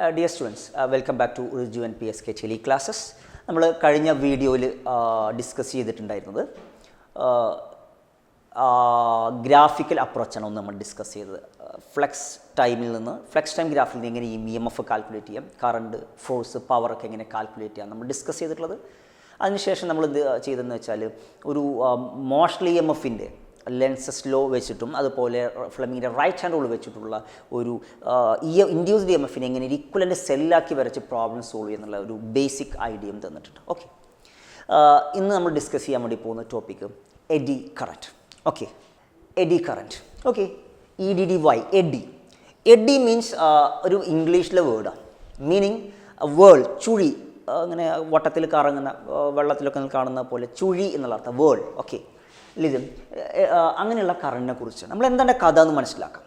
Dear students, welcome back to Urju and PSK Chili classes. നമ്മൾ കഴിഞ്ഞ വീഡിയോയിൽ discuss ചെയ്തിട്ടുണ്ടായിരുന്നത് ഗ്രാഫിക്കൽ അപ്രോച്ചാണ് ഒന്ന് നമ്മൾ ഡിസ്കസ് ചെയ്തത്. ഫ്ലെക്സ് ടൈം ഗ്രാഫിൽ നിന്ന് എങ്ങനെ ഈ EMF കാൽക്കുലേറ്റ് ചെയ്യാം, കറണ്ട്, ഫോഴ്സ്, പവറൊക്കെ എങ്ങനെ കാൽക്കുലേറ്റ് ചെയ്യാം നമ്മൾ ഡിസ്കസ് ചെയ്തിട്ടുള്ളത്. അതിനുശേഷം നമ്മൾ എന്ത് ചെയ്തതെന്ന് വെച്ചാൽ ഒരു മോഷണൽ EMFൻ്റെ ലെൻസസ് ലോ വെച്ചിട്ടും അതുപോലെ ഫ്ലെമിങ്ങിൻ്റെ റൈറ്റ് ഹാൻഡ് റൂൾ വെച്ചിട്ടുള്ള ഒരു ഇൻഡ്യൂസ്ഡ് EMFനെ എങ്ങനെ ഒരു ഇക്വലൻ്റ് സെല്ലാക്കി വരച്ച് പ്രോബ്ലം സോൾവ് ചെയ്യുന്നുള്ള ഒരു ബേസിക് ഐഡിയയും തന്നിട്ടുണ്ട്. ഓക്കെ, ഇന്ന് നമ്മൾ ഡിസ്കസ് ചെയ്യാൻ വേണ്ടി പോകുന്ന topic eddy current. Okay, eddy current. Okay, EDDY, eddy means ഒരു ഇംഗ്ലീഷിലെ വേർഡാണ്. മീനിങ് വേൾ, ചുഴി, അങ്ങനെ വട്ടത്തിൽ കറങ്ങുന്ന വെള്ളത്തിലൊക്കെ കാണുന്ന പോലെ ചുഴി എന്നുള്ള അർത്ഥം വേൾ. ഓക്കെ, ലിതം അങ്ങനെയുള്ള കറണ്ടിനെ കുറിച്ച് നമ്മൾ എന്താണ് കഥ എന്ന് മനസ്സിലാക്കാം.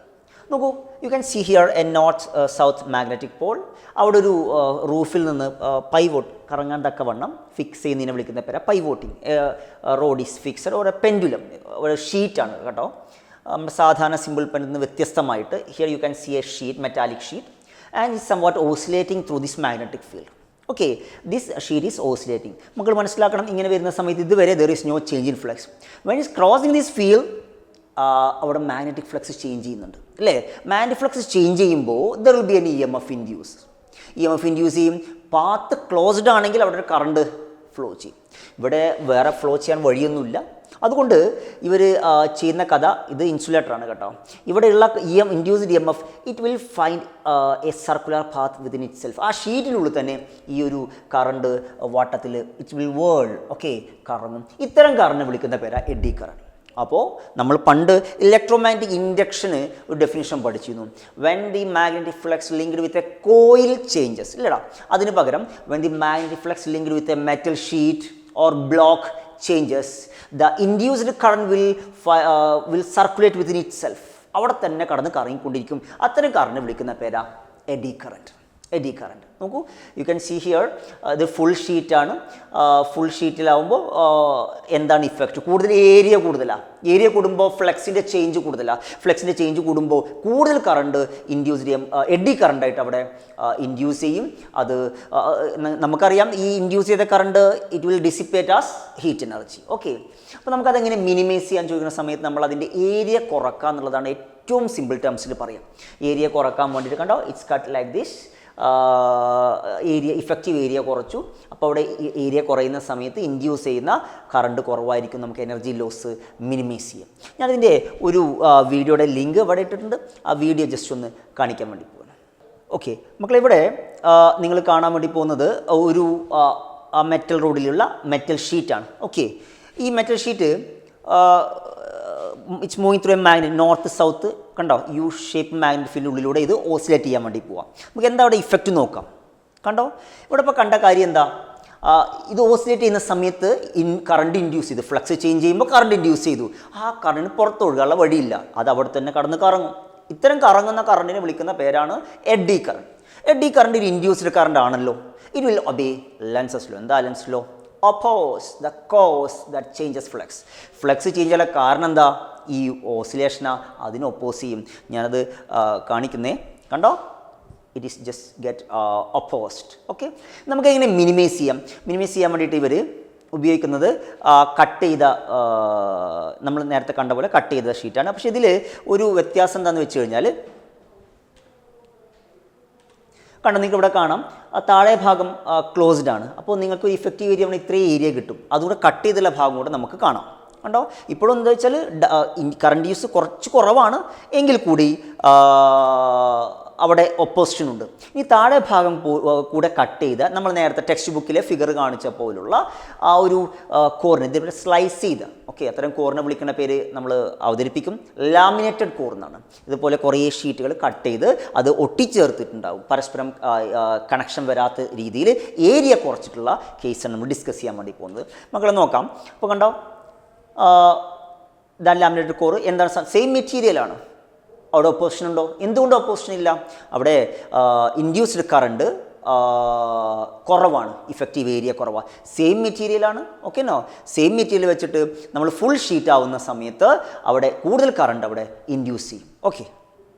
നോക്കൂ, you can see here a north south magnetic pole. അവിടെ ഒരു റൂഫിൽ നിന്ന് പൈവോട്ട് കറങ്ങാൻ തക്കവണ്ണം ഫിക്സ് ചെയ്യുന്നതിനെ വിളിക്കുന്ന പേരാ പൈവോട്ടിങ്. റോഡ് ഈസ് ഫിക്സഡ്, ഒരു പെൻഡുലം, ഒരു ഷീറ്റാണ് കേട്ടോ. സാധാരണ സിമ്പിൾ പെനിൽ നിന്ന് വ്യത്യസ്തമായിട്ട് here you can see a sheet, metallic sheet, and it somewhat oscillating through this magnetic field. Okay, this sheet is oscillating. നമുക്ക് മനസ്സിലാക്കണം, ഇങ്ങനെ വരുന്ന സമയത്ത് ഇതുവരെ there is no change in flux. When is crossing this field അവിടെ magnetic flux change ചെയ്യുന്നുണ്ട് അല്ലേ. Magnetic flux change ചെയ്യുമ്പോൾ there will be N EMF induce. EMF induce ചെയ്യും. പാത്ത് ക്ലോസ്ഡ് ആണെങ്കിൽ അവിടെ ഒരു കറണ്ട് ഫ്ലോ ചെയ്യും. ഇവിടെ വേറെ ഫ്ലോ ചെയ്യാൻ വഴിയൊന്നുമില്ല. അതുകൊണ്ട് ഇവർ ചെയ്യുന്ന കഥ, ഇത് ഇൻസുലേറ്ററാണ് കേട്ടോ. ഇവിടെയുള്ള induced EMF it will find a circular path within itself. ആ ഷീറ്റിനുള്ളിൽ തന്നെ ഈ ഒരു കറണ്ട് വാട്ടത്തിൽ ഇറ്റ് വിൽ വേൾ. ഓക്കെ, കറങ്ങും. ഇത്തരം കറണ്ട് വിളിക്കുന്ന പേരാ എഡി കറണ്ട്. അപ്പോൾ നമ്മൾ പണ്ട് ഇലക്ട്രോമാഗ്നറ്റിക് ഇൻഡക്ഷന് ഒരു ഡെഫിനിഷൻ പഠിച്ചിരുന്നു. When the magnetic flux linked with A coil changes, ഇല്ലടാ, അതിന് പകരം when the magnetic flux linked with A metal sheet or block changes, the induced current will circulate within itself. അവിടെ തന്നെ കടന്ന് കറങ്ങിക്കൊണ്ടിരിക്കും. അത്തരം കറണ്ട് വിളിക്കുന്ന പേരാ എഡി കറണ്ട്. എഡി കറണ്ട് നോക്കൂ, യു ക്യാൻ സീ ഹിയർ ഇത് ഫുൾ ഷീറ്റാണ്. ഫുൾ ഷീറ്റിലാവുമ്പോൾ എന്താണ് ഇഫക്റ്റ്? കൂടുതൽ ഏരിയ കൂടുതലാണ്. ഏരിയ കൂടുമ്പോൾ ഫ്ലെക്സിൻ്റെ ചേഞ്ച് കൂടുതലാണ്. ഫ്ലെക്സിൻ്റെ ചേഞ്ച് കൂടുമ്പോൾ കൂടുതൽ കറണ്ട് ഇൻഡ്യൂസ് ചെയ്യും, എഡി കറണ്ടായിട്ട് അവിടെ ഇൻഡ്യൂസ് ചെയ്യും. അത് നമുക്കറിയാം, ഈ ഇൻഡ്യൂസ് ചെയ്ത current it will dissipate as heat energy. Okay, അപ്പോൾ നമുക്കതെങ്ങനെ മിനിമൈസ് ചെയ്യാൻ ചോദിക്കുന്ന സമയത്ത് നമ്മൾ അതിൻ്റെ ഏരിയ കുറക്കുക എന്നുള്ളതാണ് ഏറ്റവും സിമ്പിൾ ടേംസിൽ പറയാം. ഏരിയ കുറക്കാൻ വേണ്ടിയിട്ട് കണ്ടോ, it's cut like this. Area, effective area കുറച്ചു. അപ്പോൾ അവിടെ ഏരിയ കുറയുന്ന സമയത്ത് ഇൻഡ്യൂസ് ചെയ്യുന്ന കറണ്ട് കുറവായിരിക്കും. നമുക്ക് എനർജി ലോസ് മിനിമൈസ് ചെയ്യാം. ഞാനിതിൻ്റെ ഒരു വീഡിയോയുടെ ലിങ്ക് ഇവിടെ ഇട്ടിട്ടുണ്ട്. ആ വീഡിയോ ജസ്റ്റ് ഒന്ന് കാണിക്കാൻ വേണ്ടി പോകുന്നു. ഓക്കെ മക്കളെ, ഇവിടെ നിങ്ങൾ കാണാൻ വേണ്ടി പോകുന്നത് ഒരു മെറ്റൽ റോഡിലുള്ള മെറ്റൽ ഷീറ്റാണ്. ഓക്കെ, ഈ metal sheet it's moving through A magnet, north south കണ്ടോ, യു ഷേപ്പ് മാഗ്നറ്റ് ഫീൽഡിനുള്ളിലൂടെ ഇത് ഓസിലേറ്റ് ചെയ്യാൻ വേണ്ടി പോവാം. നമുക്ക് എന്താ അവിടെ ഇഫക്റ്റ് നോക്കാം. കണ്ടോ, ഇവിടെ ഇപ്പോൾ കണ്ട കാര്യം എന്താ, ഇത് ഓസിലേറ്റ് ചെയ്യുന്ന സമയത്ത് കറണ്ട് ഇൻഡ്യൂസ് ചെയ്തു. ഫ്ലക്സ് ചേഞ്ച് ചെയ്യുമ്പോൾ കറണ്ട് ഇൻഡ്യൂസ് ചെയ്തു. ആ കറണ്ട് പുറത്തൊഴുകാനുള്ള വഴിയില്ല, അത് അവിടെ തന്നെ കടന്ന് കറങ്ങും. ഇത്തരം കറങ്ങുന്ന കറണ്ടിനെ വിളിക്കുന്ന പേരാണ് എഡി കറണ്ട്. എഡി കറണ്ട് ഒരു ഇൻഡ്യൂസ്ഡ് കറണ്ട് ആണല്ലോ. It will obey Lenz's law. എന്താ Lenz law? oppose the cause that changes flux. Flux change ചെയ്യാനുള്ള കാരണം എന്താ? ഈ ഓസിലേഷനാ, അതിനെ ഒപ്പോസ് ചെയ്യും. ഞാനത് കാണിക്കുന്നേ, കണ്ടോ, it is just get opposed. Okay, നമുക്ക് എങ്ങനെ മിനിമൈസ് ചെയ്യാം? മിനിമൈസ് ചെയ്യാൻ വേണ്ടിയിട്ട് ഇവർ ഉപയോഗിക്കുന്നത് കട്ട് ചെയ്ത, നമ്മൾ നേരത്തെ കണ്ട പോലെ കട്ട് ചെയ്ത ഷീറ്റാണ്. പക്ഷേ ഇതിൽ ഒരു വ്യത്യാസം എന്താണെന്ന് വെച്ച് കഴിഞ്ഞാൽ, കണ്ടോ, നിങ്ങൾക്ക് ഇവിടെ കാണാം താഴെ ഭാഗം ക്ലോസ്ഡ് ആണ്. അപ്പോൾ നിങ്ങൾക്ക് ഇഫക്റ്റീവ് ഏരിയ ഇത്രയും ഏരിയ കിട്ടും. അതുകൂടെ കട്ട് ചെയ്തുള്ള ഭാഗം കൂടെ നമുക്ക് കാണാം. കണ്ടോ, ഇപ്പോഴും എന്താ വെച്ചാൽ കറണ്ട് യൂസ് കുറച്ച് കുറവാണ്, എങ്കിൽ കൂടി അവിടെ ഒപ്പോസിഷൻ ഉണ്ട്. ഈ താഴെ ഭാഗം കൂടെ കട്ട് ചെയ്ത, നമ്മൾ നേരത്തെ ടെക്സ്റ്റ് ബുക്കിലെ ഫിഗർ കാണിച്ച പോലുള്ള ആ ഒരു കോറിനെ ഇതിവിടെ സ്ലൈസ് ചെയ്ത, ഓക്കെ, അത്തരം കോറിനെ വിളിക്കുന്ന പേര് നമ്മൾ അവതരിപ്പിക്കും ലാമിനേറ്റഡ് കോർ എന്നാണ്. ഇതുപോലെ കുറേ ഷീറ്റുകൾ കട്ട് ചെയ്ത് അത് ഒട്ടിച്ചേർത്തിട്ടുണ്ടാവും. പരസ്പരം കണക്ഷൻ വരാത്ത രീതിയിൽ ഏരിയ കുറച്ചിട്ടുള്ള കേസാണ് നമ്മൾ ഡിസ്കസ് ചെയ്യാൻ വേണ്ടി പോകുന്നത്. മക്കളെ നോക്കാം. അപ്പോൾ കണ്ടോ, ലാമിനേറ്റഡ് കോർ എന്താണ്? സെയിം മെറ്റീരിയലാണ്. അവിടെ ഓപ്പോസിഷൻ ഉണ്ടോ? എന്തുകൊണ്ട് ഓപ്പോസിഷൻ ഇല്ല? അവിടെ ഇൻഡ്യൂസ്ഡ് കറണ്ട് കുറവാണ്, ഇഫക്റ്റീവ് ഏരിയ കുറവാണ്. സെയിം മെറ്റീരിയലാണ്. ഓക്കെനോ, സെയിം മെറ്റീരിയൽ വെച്ചിട്ട് നമ്മൾ ഫുൾ ഷീറ്റ് ആവുന്ന സമയത്ത് അവിടെ കൂടുതൽ കറണ്ട് അവിടെ ഇൻഡ്യൂസ് ചെയ്യും. ഓക്കെ,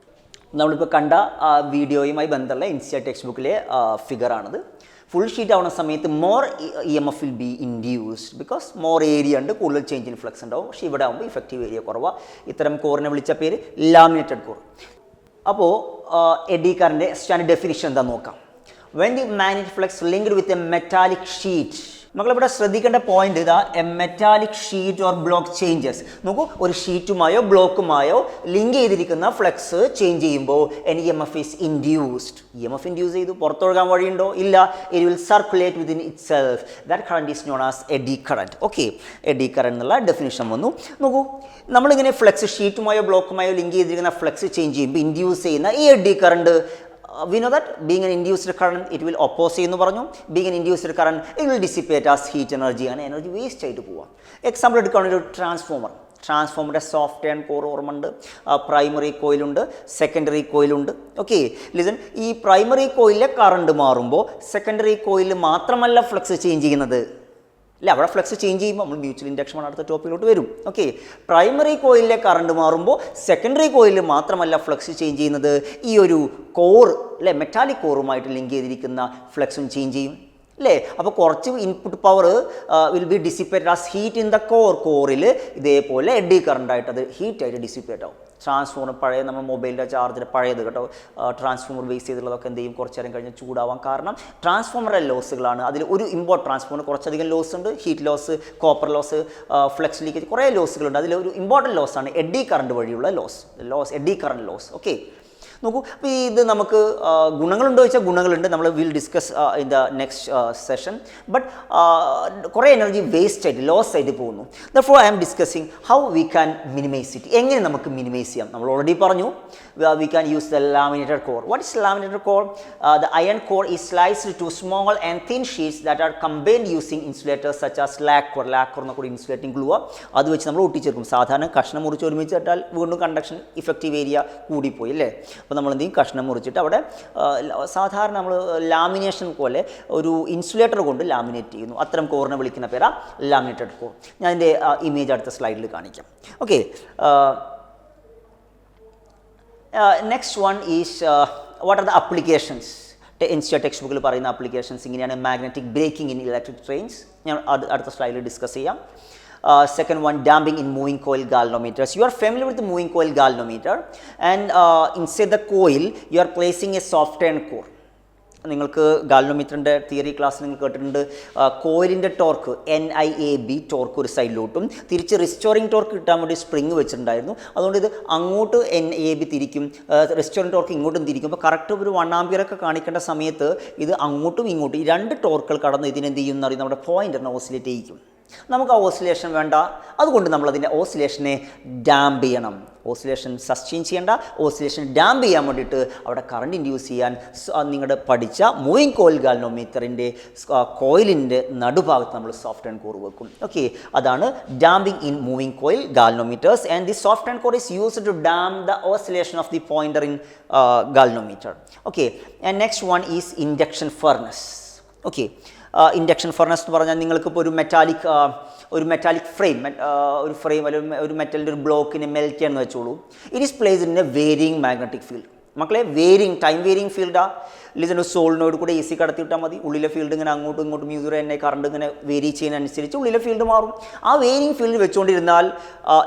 നമ്മളിപ്പോൾ കണ്ട വീഡിയോയുമായി ബന്ധമുള്ള ഇൻസ്റ്റിറ്റ്യൂട്ട് ടെക്സ്റ്റ് ബുക്കിലെ ഫിഗറാണിത്. ഫുൾ ഷീറ്റ് ആവുന്ന സമയത്ത് more EMF will be induced because more area ഉണ്ട്, കൂടുതൽ ചേഞ്ച് ഇൻ ഫ്ലക്സ് ഉണ്ടാവും. പക്ഷേ ഇവിടെ ആകുമ്പോൾ ഇഫക്റ്റീവ് ഏരിയ കുറവാണ്. ഇത്തരം കോറിനെ വിളിച്ച പേര് ലാമിനേറ്റഡ് കോർ. അപ്പോൾ എഡി കറന്റ് സ്റ്റാൻഡേർഡ് ഡെഫിനിഷൻ എന്താ നോക്കാം. When the magnetic flux linked with a metallic sheet, നമ്മളിവിടെ ശ്രദ്ധിക്കേണ്ട പോയിന്റ് ഇതാ, a metallic sheet or block changes. നോക്കൂ, ഒരു ഷീറ്റുമായോ ബ്ലോക്കുമായോ ലിങ്ക് ചെയ്തിരിക്കുന്ന ഫ്ലക്സ് ചേഞ്ച് ചെയ്യുമ്പോൾ EMF is induced. EMF induce ചെയ്തു, പുറത്തൊഴുകാൻ വഴിയുണ്ടോ? ഇല്ല. It will circulate within itself. That current is known as eddy current. Okay, eddy current എന്നുള്ള ഡെഫിനിഷൻ വന്നു. നോക്കൂ, നമ്മളിങ്ങനെ ഫ്ലക്സ് ഷീറ്റുമായോ ബ്ലോക്കുമായോ ലിങ്ക് ചെയ്തിരിക്കുന്ന ഫ്ലക്സ് ചേഞ്ച് ചെയ്യുമ്പോൾ ഇൻഡ്യൂസ് ചെയ്യുന്ന ഈ AD current, we know that being an induced current it will oppose ചെയ്യുന്നു പറഞ്ഞു. being an induced current it will dissipate as heat energy, and energy waste ആയിട്ട് പോവാം. എക്സാമ്പിൾ എടുക്കുകയാണെങ്കിൽ ഒരു ട്രാൻസ്ഫോമറിൻ്റെ സോഫ്റ്റ് ആൻഡ് കോർ ഓർമ്മയുണ്ട്. പ്രൈമറി കോയിലുണ്ട്, സെക്കൻഡറി കോയിലുണ്ട്. ഓക്കെ, ലിസൺ, ഈ പ്രൈമറി കോയിലിലെ കറണ്ട് മാറുമ്പോൾ സെക്കൻഡറി കോയിലിൽ മാത്രമല്ല ഫ്ലക്സ് ചേഞ്ച് ചെയ്യുന്നത്. അല്ല, അവിടെ ഫ്ലക്സ് ചേഞ്ച് ചെയ്യുമ്പോൾ നമ്മൾ മ്യൂച്വൽ ഇൻഡക്ഷൻ അടുത്ത ടോപ്പിലോട്ട് വരും. ഓക്കെ, പ്രൈമറി കോയിലിലെ കറണ്ട് മാറുമ്പോൾ സെക്കൻഡറി കോയിലിൽ മാത്രമല്ല ഫ്ലക്സ് ചേഞ്ച് ചെയ്യുന്നത്, ഈ ഒരു കോർ അല്ലെ മെറ്റാലിക് കോറുമായിട്ട് ലിങ്ക് ചെയ്തിരിക്കുന്ന ഫ്ലക്സും ചേഞ്ച് ചെയ്യും അല്ലേ. അപ്പോൾ കുറച്ച് input power will be dissipated as heat in the കോറിൽ ഇതേപോലെ എഡി കറണ്ടായിട്ട് അത് ഹീറ്റായിട്ട് ഡിസിപ്പേറ്റ് ആവും. ട്രാൻസ്ഫോമർ പഴയ നമ്മൾ മൊബൈലിൻ്റെ ചാർജർ പഴയത് കേട്ടോ, ട്രാൻസ്ഫോമർ ബേസ് ചെയ്തിട്ടുള്ളതൊക്കെ എന്ത് ചെയ്യും, കുറച്ച് നേരം കഴിഞ്ഞ് ചൂടാവാൻ കാരണം ട്രാൻസ്ഫോമറിലെ ലോസുകളാണ്. അതിൽ ഒരു ട്രാൻസ്ഫോമർ കുറച്ചധികം ലോസ് ഉണ്ട്, heat loss, copper loss, flux leakage, കുറേ ലോസുകളുണ്ട്. അതിൽ ഒരു ഇമ്പോർട്ടൻറ്റ് ലോസാണ് എഡി കറണ്ട് വഴിയുള്ള loss, eddy current loss. Okay, നോക്കൂ, അപ്പോൾ ഇത് നമുക്ക് ഗുണങ്ങളുണ്ടോ ചോദിച്ചാൽ ഗുണങ്ങളുണ്ട്. നമ്മൾ will discuss in the next session. But കുറേ എനർജി വേസ്റ്റ് ആയിട്ട് ലോസ് ആയിട്ട് പോകുന്നു. Therefore I am discussing how we can minimise it. എങ്ങനെ നമുക്ക് മിനിമൈസ് ചെയ്യാം? നമ്മൾ ഓൾറെഡി പറഞ്ഞു, we can use the laminated core. What is laminated core? The iron core is sliced to small and thin sheets that are combined using insulators such as lacquer എന്ന കൂടി insulating glue. അത് വെച്ച് നമ്മൾ ഒട്ടിച്ചേർക്കും. സാധാരണ കഷ്ണം മുറിച്ച് ഒരുമിച്ച് ഇട്ടാൽ വീണ്ടും കണ്ടക്ഷൻ ഇഫക്റ്റീവ് ഏരിയ കൂടിപ്പോയി അല്ലേ. അപ്പോൾ നമ്മൾ എന്ത് ചെയ്യും, കഷ്ണം മുറിച്ചിട്ട് അവിടെ സാധാരണ നമ്മൾ ലാമിനേഷൻ പോലെ ഒരു ഇൻസുലേറ്റർ കൊണ്ട് ലാമിനേറ്റ് ചെയ്യുന്നു. അത്തരം കോറിനെ വിളിക്കുന്ന പേരാ ലാമിനേറ്റഡ് കോർ. ഞാൻ അതിൻ്റെ ഇമേജ് അടുത്ത സ്ലൈഡിൽ കാണിക്കാം. Okay, next one is what are the applications? Institute text ബുക്കിൽ പറയുന്ന ആപ്ലിക്കേഷൻസ് ഇങ്ങനെയാണ്. Magnetic braking in electric trains, ഞാൻ അടുത്ത സ്ലൈഡിൽ ഡിസ്കസ് ചെയ്യാം. Second one, damping in moving coil galvanometers. You are familiar with the moving coil galvanometer, and inside the coil you are placing a soft iron core. നിങ്ങൾക്ക് ഗാൽവനോമീറ്ററിൻ്റെ theory class നിങ്ങൾ കേട്ടിട്ടുണ്ട്. കോയിലിൻ്റെ torque NIAB torque ഒരു സൈഡിലോട്ടും തിരിച്ച് restoring torque കിട്ടാൻ വേണ്ടി spring വെച്ചിട്ടുണ്ടായിരുന്നു. അതുകൊണ്ട് ഇത് അങ്ങോട്ട് NIAB തിരിക്കും, റിസ്റ്റോറിംഗ് ടോർക്ക് ഇങ്ങോട്ടും തിരിക്കും. അപ്പോൾ കറക്റ്റ് ഒരു 1 ആംപിയറൊക്കെ കാണിക്കേണ്ട സമയത്ത് ഇത് അങ്ങോട്ടും ഇങ്ങോട്ടും ഈ 2 ടോർക്കുകൾ കടന്ന് ഇതിനെന്ത് ചെയ്യും എന്നറിയും, നമ്മുടെ പോയിൻ്ററിനെ ഓസിലേറ്റ് ചെയ്യിക്കും. നമുക്ക് ആ ഓസിലേഷൻ വേണ്ട, അതുകൊണ്ട് നമ്മളതിൻ്റെ ഓസിലേഷനെ ഡാമ്പ് ചെയ്യണം. ഓസിലേഷൻ സസ്റ്റെയിൻ ചെയ്യേണ്ട, ഓസിലേഷൻ ഡാമ്പ് ചെയ്യാൻ വേണ്ടിയിട്ട് അവിടെ കറണ്ട് ഇൻഡ്യൂസ് ചെയ്യാൻ നിങ്ങളുടെ പഠിച്ച മൂവിങ് കോയിൽ ഗാൽവനോമീറ്ററിൻ്റെ കോയിലിൻ്റെ നടുഭാഗത്ത് നമ്മൾ സോഫ്റ്റ് ആൻഡ് കോർ വെക്കും. ഓക്കെ, അതാണ് damping in moving coil galvanometers. And the soft and core is used to damp the oscillation of the pointer in galvanometer. Okay, and next one is induction furnace. Okay, induction furnace എന്ന് പറഞ്ഞാൽ നിങ്ങൾക്കിപ്പോൾ ഒരു metallic frame അല്ലെങ്കിൽ ഒരു മെറ്റലിൻ്റെ ഒരു ബ്ലോക്കിനെ melt ചെയ്യാന്ന് വെച്ചോളൂ. It is placed in A varying magnetic field. മക്കളെ, ടൈം വേരിയിങ് ഫീൽഡാ. ലിസൺ, സോളിനോട് കൂടെ AC കടത്തിവിട്ടാൽ മതി. ഉള്ളിലെ ഫീൽഡ് ഇങ്ങനെ അങ്ങോട്ടും ഇങ്ങോട്ടും കറണ്ട് ഇങ്ങനെ വേരി ചെയ്യുന്നതനുസരിച്ച് ഉള്ളിലെ ഫീൽഡ് മാറും. ആ വേരിയിങ് ഫീൽഡ് വെച്ചുകൊണ്ടിരുന്നാൽ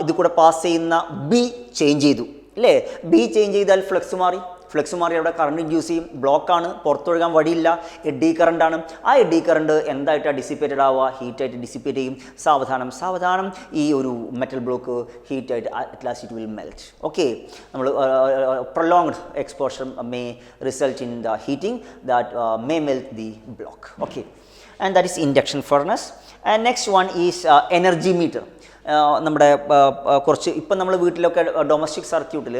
ഇത് കൂടെ പാസ് ചെയ്യുന്ന B ചേഞ്ച് ചെയ്തു അല്ലേ. B ചേഞ്ച് ചെയ്താൽ ഫ്ലക്സ് മാറി അവിടെ കറണ്ട് ഇൻഡ്യൂസ് ചെയ്യും. ബ്ലോക്കാണ്, പുറത്തൊഴുകാൻ വഴിയില്ല, എഡി കറണ്ടാണ്. ആ എഡി കറണ്ട് എന്തായിട്ടാണ് ഡിസിപ്പേറ്റഡ് ആവുക? ഹീറ്റായിട്ട് ഡിസിപ്പേറ്റ് ചെയ്യും. സാവധാനം ഈ ഒരു മെറ്റൽ ബ്ലോക്ക് ഹീറ്റായിട്ട് at last it will melt. Okay, നമ്മൾ prolonged exposure may result in the heating that may melt the block. Okay, and that is induction furnace. And next one is energy meter. നമ്മുടെ കുറച്ച് ഇപ്പം നമ്മൾ വീട്ടിലൊക്കെ domestic സർക്യൂട്ടിൽ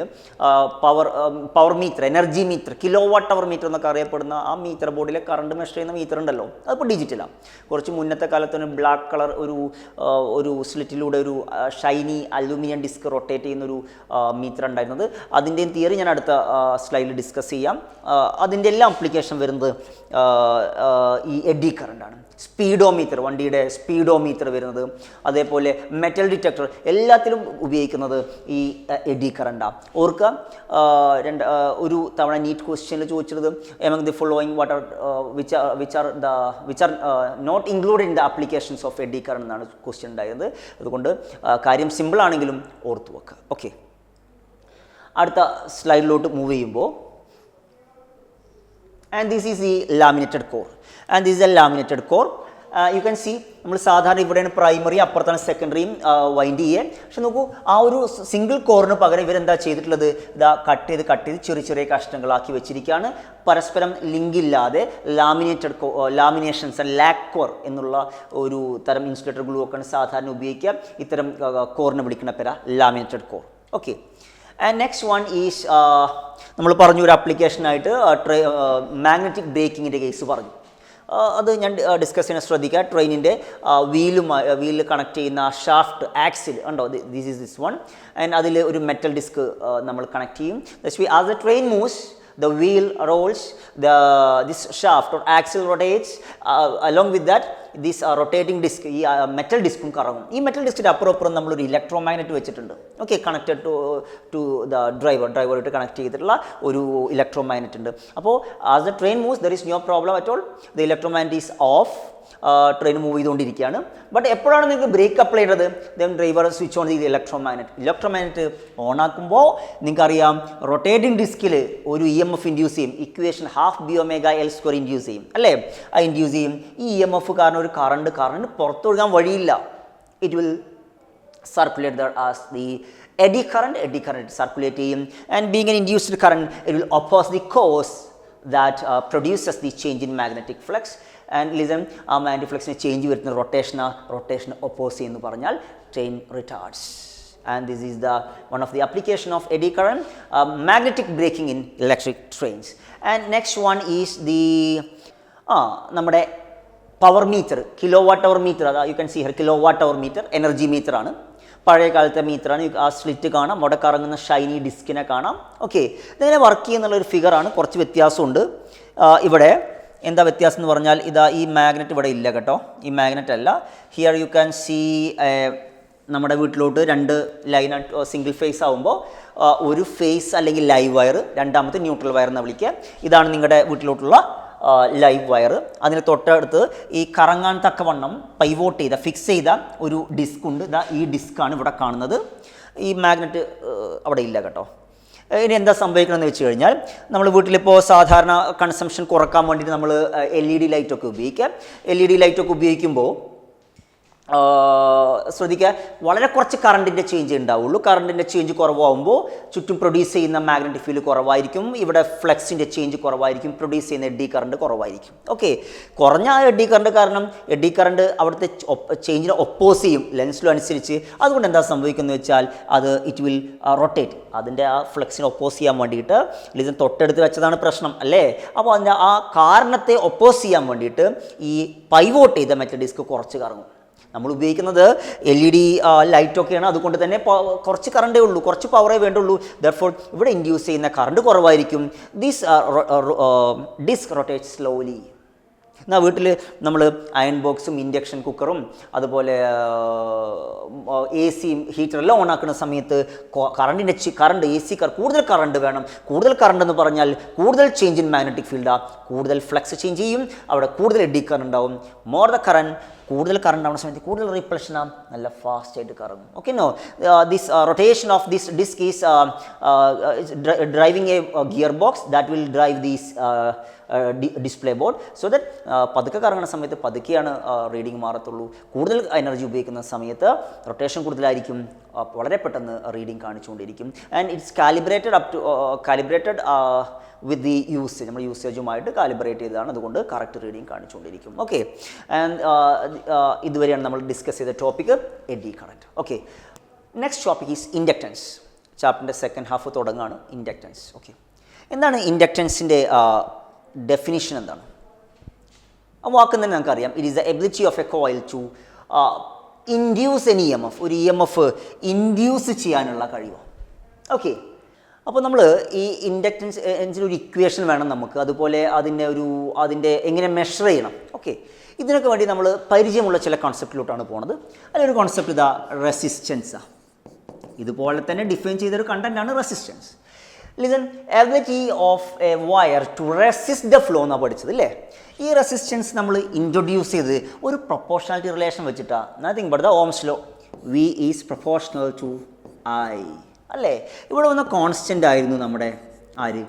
power meter, energy meter, kilowatt hour meter എന്നൊക്കെ അറിയപ്പെടുന്ന ആ metre ബോർഡിലെ കറണ്ട് മെഷർ ചെയ്യുന്ന മീറ്റർ ഉണ്ടല്ലോ, അതിപ്പോൾ ഡിജിറ്റലാണ്. കുറച്ച് മുന്നത്തെ കാലത്ത് ബ്ലാക്ക് കളർ ഒരു സ്ലിറ്റിലൂടെ ഒരു ഷൈനി അലൂമിനിയം ഡിസ്ക് റൊട്ടേറ്റ് ചെയ്യുന്നൊരു മീറ്റർ ഉണ്ടായിരുന്നത്. അതിൻ്റെയും തിയറി ഞാൻ അടുത്ത സ്ലൈഡിൽ ഡിസ്കസ് ചെയ്യാം. അതിൻ്റെ എല്ലാം ആപ്ലിക്കേഷൻ വരുന്നത് ഈ എഡി കറണ്ടാണ്. സ്പീഡോമീറ്റർ, വണ്ടിയുടെ സ്പീഡോമീറ്റർ വരുന്നത്, അതേപോലെ മെറ്റൽ ഡിറ്റക്ടർ, എല്ലാത്തിലും ഉപയോഗിക്കുന്നത് ഈ എഡി കറണ്ടാണ്. ഓർക്കുക, ഒരു തവണ നീറ്റ് ക്വസ്റ്റ്യനിൽ ചോദിച്ചത് among the following what are which are not included in the applications of eddy current എന്നാണ് ക്വസ്റ്റ്യൻ ഉണ്ടായത്. അതുകൊണ്ട് കാര്യം സിമ്പിൾ ആണെങ്കിലും ഓർത്തു വെക്കുക. ഓക്കെ, അടുത്ത സ്ലൈഡിലോട്ട് മൂവ് ചെയ്യുമ്പോൾ, and this is the laminated core, and this is a laminated core. You can see നമ്മൾ സാധാരണ ഇവിടെയാണ് പ്രൈമറി, അപ്പുറത്താണ് സെക്കൻഡറിയും വൈൻഡ് ചെയ്യുക. പക്ഷെ നോക്കൂ, ആ ഒരു സിംഗിൾ കോറിന് പകരം ഇവരെന്താ ചെയ്തിട്ടുള്ളത്, ഇതാ കട്ട് ചെയ്ത് ചെറിയ ചെറിയ കഷ്ണങ്ങളാക്കി വെച്ചിരിക്കുകയാണ്. പരസ്പരം ലിങ്ക് ഇല്ലാതെ ലാമിനേഷൻസ് ലാക് കോർ എന്നുള്ള ഒരു തരം ഇൻസുലേറ്റർ ഗ്ലൂ ഒക്കെയാണ് സാധാരണ ഉപയോഗിക്കുക. ഇത്തരം കോറിനെ വിളിക്കുന്ന പേരാ laminated core. Okay, and next one is നമ്മൾ പറഞ്ഞു ഒരു ആപ്ലിക്കേഷനായിട്ട് മാഗ്നറ്റിക് ബ്രേക്കിങ്ങിൻ്റെ കേസ് പറഞ്ഞു. അത് ഞാൻ ഡിസ്കസ് ചെയ്യാൻ ശ്രദ്ധിക്കുക. ട്രെയിനിൻ്റെ വീലിൽ കണക്ട് ചെയ്യുന്ന ഷാഫ്റ്റ് ആക്സിൽ ഉണ്ടോ, ദിസ് വൺ, ആൻഡ് അതിൽ ഒരു മെറ്റൽ ഡിസ്ക് നമ്മൾ കണക്ട് ചെയ്യും. As the train moves, the wheel rolls, this shaft or axle rotates, along with that this rotating disc, ഈ മെറ്റൽ ഡിസ്കും കറങ്ങും. ഈ മെറ്റൽ ഡിസ്കിൻ്റെ അപ്പുറം നമ്മളൊരു ഇലക്ട്രോമാഗ്നറ്റ് വെച്ചിട്ടുണ്ട്. ഓക്കെ, കണക്റ്റഡ് ടു ദ ഡ്രൈവറായിട്ട് കണക്ട് ചെയ്തിട്ടുള്ള ഒരു ഇലക്ട്രോമാഗ്നറ്റ് ഉണ്ട്. അപ്പോൾ as the train moves there is no problem at all, the electromagnet is off, train move ചെയ്തുകൊണ്ടിരിക്കുകയാണ്. ബട്ട് എപ്പോഴാണ് നിങ്ങൾക്ക് ബ്രേക്ക് അപ്ലൈ ചെയ്തത്, ദെൻ ഡ്രൈവർ സ്വിച്ച് ഓൺ ചെയ്ത് ഇലക്ട്രോമാഗ്നറ്റ് ഓൺ ആക്കുമ്പോൾ നിങ്ങൾക്കറിയാം റൊട്ടേറ്റിംഗ് ഡിസ്കിൽ ഒരു EMF ഇൻഡ്യൂസ് ചെയ്യും. ഇക്വേഷൻ ½BωL² ഇൻഡ്യൂസ് ചെയ്യും അല്ലേ, ആ ഇൻഡ്യൂസ് ചെയ്യും. ഈ EMF കാരണം ഒരു കറണ്ട് പുറത്തൊഴുകാൻ വഴിയില്ല. It will circulate the as the eddy current circulate ചെയ്യും. And being an induced current it will oppose the cause that produces the change in magnetic flux. And listen, ആ magnetic ഫ്ലക്സിന് change വരുന്ന റൊട്ടേഷനെ oppose ചെയ്യുന്നു പറഞ്ഞാൽ train retards. And this is one of the application of eddy current, magnetic braking in electric trains. And next one is the നമ്മുടെ power meter, kilowatt hour meter. അതാ you can see here, kilowatt hour meter energy meter ആണ്. പഴയ കാലത്തെ മീറ്ററാണ്. ആ slit കാണാം, അവിടെ കറങ്ങുന്ന ഷൈനി ഡിസ്കിനെ കാണാം. ഓക്കെ, ഇതിങ്ങനെ വർക്ക് ചെയ്യുന്നുള്ളൊരു ഫിഗറാണ്. കുറച്ച് വ്യത്യാസമുണ്ട് ഇവിടെ. എന്താ വ്യത്യാസം എന്ന് പറഞ്ഞാൽ, ഇതാ ഈ മാഗ്നറ്റ് ഇവിടെ ഇല്ല കേട്ടോ, ഈ മാഗ്നറ്റ് അല്ല. ഹിയർ യു ക്യാൻ സീ, നമ്മുടെ വീട്ടിലോട്ട് രണ്ട് ലൈൻ സിംഗിൾ ഫേസ് ആകുമ്പോൾ ഒരു ഫേസ് അല്ലെങ്കിൽ ലൈവ് വയർ, രണ്ടാമത്തെ ന്യൂട്രൽ വയർ എന്ന് വിളിക്കുക. ഇതാണ് നിങ്ങളുടെ വീട്ടിലോട്ടുള്ള ലൈവ് വയർ. അതിന് തൊട്ടടുത്ത് ഈ കറങ്ങാൻ തക്കവണ്ണം പൈവോട്ട് ചെയ്ത ഫിക്സ് ചെയ്ത ഒരു ഡിസ്ക് ഉണ്ട്. ഇതാ ഈ ഡിസ്ക്കാണ് ഇവിടെ കാണുന്നത്. ഈ മാഗ്നറ്റ് അവിടെ ഇല്ല കേട്ടോ. ഇനി എന്താ സംഭവിക്കണമെന്ന് വെച്ച് കഴിഞ്ഞാൽ, നമ്മൾ വീട്ടിലിപ്പോൾ സാധാരണ കൺസംഷൻ കുറക്കാൻ വേണ്ടിയിട്ട് നമ്മൾ LED ലൈറ്റൊക്കെ ഉപയോഗിക്കാം. LED ലൈറ്റൊക്കെ ഉപയോഗിക്കുമ്പോൾ ശ്രദ്ധിക്കുക, വളരെ കുറച്ച് കറണ്ടിൻ്റെ ചേഞ്ച് ഉണ്ടാവുള്ളൂ. കറണ്ടിൻ്റെ ചേഞ്ച് കുറവാകുമ്പോൾ ചുറ്റും പ്രൊഡ്യൂസ് ചെയ്യുന്ന മാഗ്നറ്റിക് ഫീൽഡ് കുറവായിരിക്കും. ഇവിടെ ഫ്ലക്സിൻ്റെ ചേഞ്ച് കുറവായിരിക്കും, പ്രൊഡ്യൂസ് ചെയ്യുന്ന എഡി കറണ്ട് കുറവായിരിക്കും. ഓക്കെ, കുറഞ്ഞ ആ എഡി കറണ്ട് കാരണം എഡി കറണ്ട് അവിടുത്തെ ചേഞ്ചിനെ ഒപ്പോസ് ചെയ്യും ലെൻസിലും അനുസരിച്ച്. അതുകൊണ്ട് എന്താ സംഭവിക്കുന്നത് വെച്ചാൽ, അത് ഇറ്റ് വിൽ റൊട്ടേറ്റ്. അതിൻ്റെ ആ ഫ്ലക്സിനെ ഒപ്പോസ് ചെയ്യാൻ വേണ്ടിയിട്ട് ലിസൺ തൊട്ടടുത്ത് വെച്ചതാണ് പ്രശ്നം അല്ലേ. അപ്പോൾ അതിൻ്റെ ആ കാരണത്തെ ഒപ്പോസ് ചെയ്യാൻ വേണ്ടിയിട്ട് ഈ പൈവോട്ട് ചെയ്ത മെറ്റൽ ഡിസ്ക് കുറച്ച് കറങ്ങും. നമ്മൾ ഉപയോഗിക്കുന്നത് LED ലൈറ്റൊക്കെയാണ്. അതുകൊണ്ട് തന്നെ കുറച്ച് കറണ്ടേ ഉള്ളൂ, കുറച്ച് പവറേ വേണ്ടുള്ളൂ. ദർഫോർ ഇവിടെ ഇൻഡ്യൂസ് ചെയ്യുന്ന കറണ്ട് കുറവായിരിക്കും. This disk rotate slowly. എന്നാൽ വീട്ടിൽ നമ്മൾ അയൺ ബോക്സും ഇൻഡക്ഷൻ കുക്കറും അതുപോലെ AC ഹീറ്ററെല്ലാം ഓൺ ആക്കുന്ന സമയത്ത് കറണ്ട് AC കൂടുതൽ കറണ്ട് വേണം. കൂടുതൽ കറണ്ട് എന്ന് പറഞ്ഞാൽ കൂടുതൽ ചേഞ്ച് ഇൻ മാഗ്നറ്റിക് ഫീൽഡാണ്, കൂടുതൽ ഫ്ലക്സ് ചേഞ്ച് ചെയ്യും, അവിടെ കൂടുതൽ എഡി കറണ്ട് ഉണ്ടാവും. മോർ ദ കറണ്ട്, കൂടുതൽ കറണ്ട് ആവുന്ന സമയത്ത് കൂടുതൽ റിപ്പൾഷനാണ്, നല്ല ഫാസ്റ്റ് ആയിട്ട് കറങ്ങും. Okay, no, this rotation of this disk is driving a gear box that will drive these display board. So that പതുക്കെ കറങ്ങുന്ന സമയത്ത് പതുക്കെയാണ് റീഡിങ് മാറത്തുള്ളൂ. കൂടുതൽ എനർജി ഉപയോഗിക്കുന്ന സമയത്ത് റൊട്ടേഷൻ കൂടുതലായിരിക്കും, വളരെ പെട്ടെന്ന് റീഡിങ് കാണിച്ചുകൊണ്ടിരിക്കും. And it's calibrated with the usage, നമ്മൾ യൂസേജുമായിട്ട് കാലിബ്രേറ്റ് ചെയ്തതാണ്. അതുകൊണ്ട് കറക്റ്റ് റീഡിങ് കാണിച്ചുകൊണ്ടിരിക്കും. ഓക്കെ, ആൻഡ് ഇതുവരെയാണ് നമ്മൾ ഡിസ്കസ് ചെയ്ത topic eddy current. Okay, next topic is inductance. ചാപ്റ്ററിൻ്റെ സെക്കൻഡ് ഹാഫ് തുടങ്ങുകയാണ്. ഇൻഡക്റ്റൻസ്. ഓക്കെ, എന്താണ് ഇൻഡക്റ്റൻസിൻ്റെ ഡെഫിനിഷൻ? എന്താണ് ആ വാക്ക് തന്നെ നമുക്കറിയാം. It is the ability of a coil to induce an EMF. ഒരു EMF ഇൻഡ്യൂസ് ചെയ്യാനുള്ള കഴിവ്. ഓക്കെ, അപ്പോൾ നമ്മൾ ഈ ഇൻഡക്റ്റൻസിന് ഒരു ഇക്വേഷൻ വേണം നമുക്ക്. അതുപോലെ അതിൻ്റെ എങ്ങനെ മെഷർ ചെയ്യണം. ഓക്കെ, ഇതിനൊക്കെ വേണ്ടി നമ്മൾ പരിചയമുള്ള ചില കോൺസെപ്റ്റിലോട്ടാണ് പോകുന്നത്. അതിലൊരു കോൺസെപ്റ്റ് ഇതാ റെസിസ്റ്റൻസാണ്. ഇതുപോലെ തന്നെ ഡിഫൈൻ ചെയ്തൊരു കണ്ടൻറ്റാണ് resistance. Listen, ability of a wire to resist the flow എന്നാണ് പഠിച്ചത് അല്ലേ? ഈ റെസിസ്റ്റൻസ് നമ്മൾ ഇൻട്രൊഡ്യൂസ് ചെയ്ത് ഒരു പ്രൊപ്പോർഷണാലിറ്റി റിലേഷൻ വെച്ചിട്ടാണ്. Nothing but the Ohm's law, V is proportional to I അല്ലേ? ഇവിടെ വന്ന കോൺസ്റ്റൻ്റ് ആയിരുന്നു നമ്മുടെ ആര്?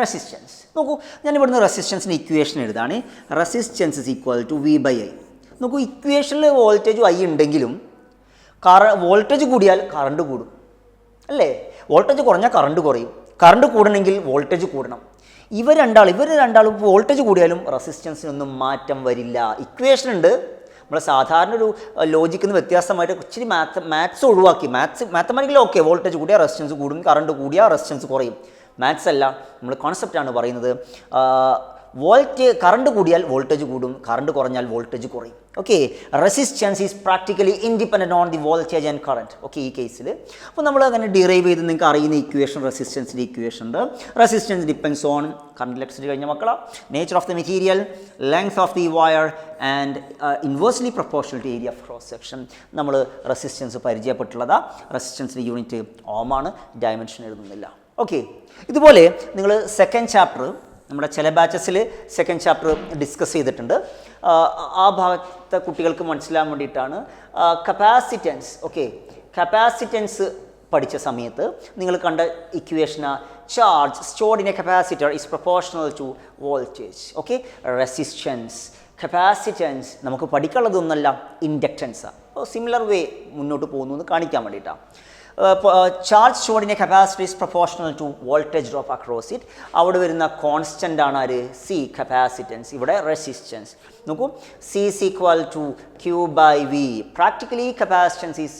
റെസിസ്റ്റൻസ്. നോക്കൂ, ഞാൻ ഇവിടുന്ന് റെസിസ്റ്റൻസിൻ്റെ ഇക്വേഷൻ എഴുതാണ്. Resistance is equal to V by I. നോക്കൂ, ഇക്വേഷനിൽ വോൾട്ടേജ് ഐ ഉണ്ടെങ്കിലും വോൾട്ടേജ് കൂടിയാൽ കറണ്ട് കൂടും അല്ലേ? വോൾട്ടേജ് കുറഞ്ഞാൽ കറണ്ട് കുറയും. കറണ്ട് കൂടണമെങ്കിൽ വോൾട്ടേജ് കൂടണം. ഇവർ രണ്ടാളും വോൾട്ടേജ് കൂടിയാലും റെസിസ്റ്റൻസിനൊന്നും മാറ്റം വരില്ല. ഇക്വേഷൻ ഉണ്ട്, നമ്മൾ സാധാരണ ഒരു ലോജിക്കിൽ നിന്ന് വ്യത്യാസമായിട്ട് ഇച്ചിരി മാത്സ് ഒഴിവാക്കി. മാത്തമാറ്റിക്കലി ഓക്കെ, വോൾട്ടേജ് കൂടിയാൽ റെസിസ്റ്റൻസ് കൂടും, കറണ്ട് കൂടിയാൽ റെസിസ്റ്റൻസ് കുറയും. മാത്സ് അല്ല, നമ്മൾ കോൺസെപ്റ്റാണ് പറയുന്നത്. കറണ്ട് കൂടിയാൽ വോൾട്ടേജ് കൂടും, കറണ്ട് കുറഞ്ഞാൽ വോൾട്ടേജ് കുറയും. Okay, resistance is practically independent on the voltage and current. Okay, ഈ കേസിൽ അപ്പോൾ നമ്മൾ അങ്ങനെ ഡിറൈവ് ചെയ്ത് നിങ്ങൾക്ക് അറിയുന്ന ഇക്വേഷൻ, റെസിസ്റ്റൻസിൻ്റെ ഇക്വേഷൻ ഉണ്ട്. Resistance depends on current electricity കഴിഞ്ഞ മക്കളാ, nature of the material, length of the wire and inversely proportional to area of cross section. നമ്മൾ റെസിസ്റ്റൻസ് പരിചയപ്പെട്ടുള്ളതാ. റെസിസ്റ്റൻസിൻ്റെ യൂണിറ്റ് ഓമാണ്, ഡയമെൻഷൻ എഴുതുന്നില്ല. ഓക്കെ, ഇതുപോലെ നിങ്ങൾ സെക്കൻഡ് ചാപ്റ്റർ നമ്മുടെ ചില ബാച്ചസിൽ സെക്കൻഡ് ചാപ്റ്റർ ഡിസ്കസ് ചെയ്തിട്ടുണ്ട്. ആ ഭാഗത്തെ കുട്ടികൾക്ക് മനസ്സിലാൻ വേണ്ടിയിട്ടാണ്. കപ്പാസിറ്റൻസ്, ഓക്കെ, കപ്പാസിറ്റൻസ് പഠിച്ച സമയത്ത് നിങ്ങൾ കണ്ട ഇക്വേഷനാ charge stored in a capacitor is proportional to voltage. Okay, resistance, capacitance നമുക്ക് പഠിക്കാനുള്ളതൊന്നല്ല, ഇൻഡക്റ്റൻസാണ്. അപ്പോൾ സിമിലർ വേ മുന്നോട്ട് പോകുന്നു എന്ന് കാണിക്കാൻ വേണ്ടിയിട്ടാണ്. Charge stored in a capacitor is proportional to voltage drop across it. അവിടെ വരുന്ന കോൺസ്റ്റൻ്റ് ആണ് ആര്? C, capacitance. ഇവിടെ റെസിസ്റ്റൻസ് നോക്കൂ, C is equal to Q by V. Practically capacitance is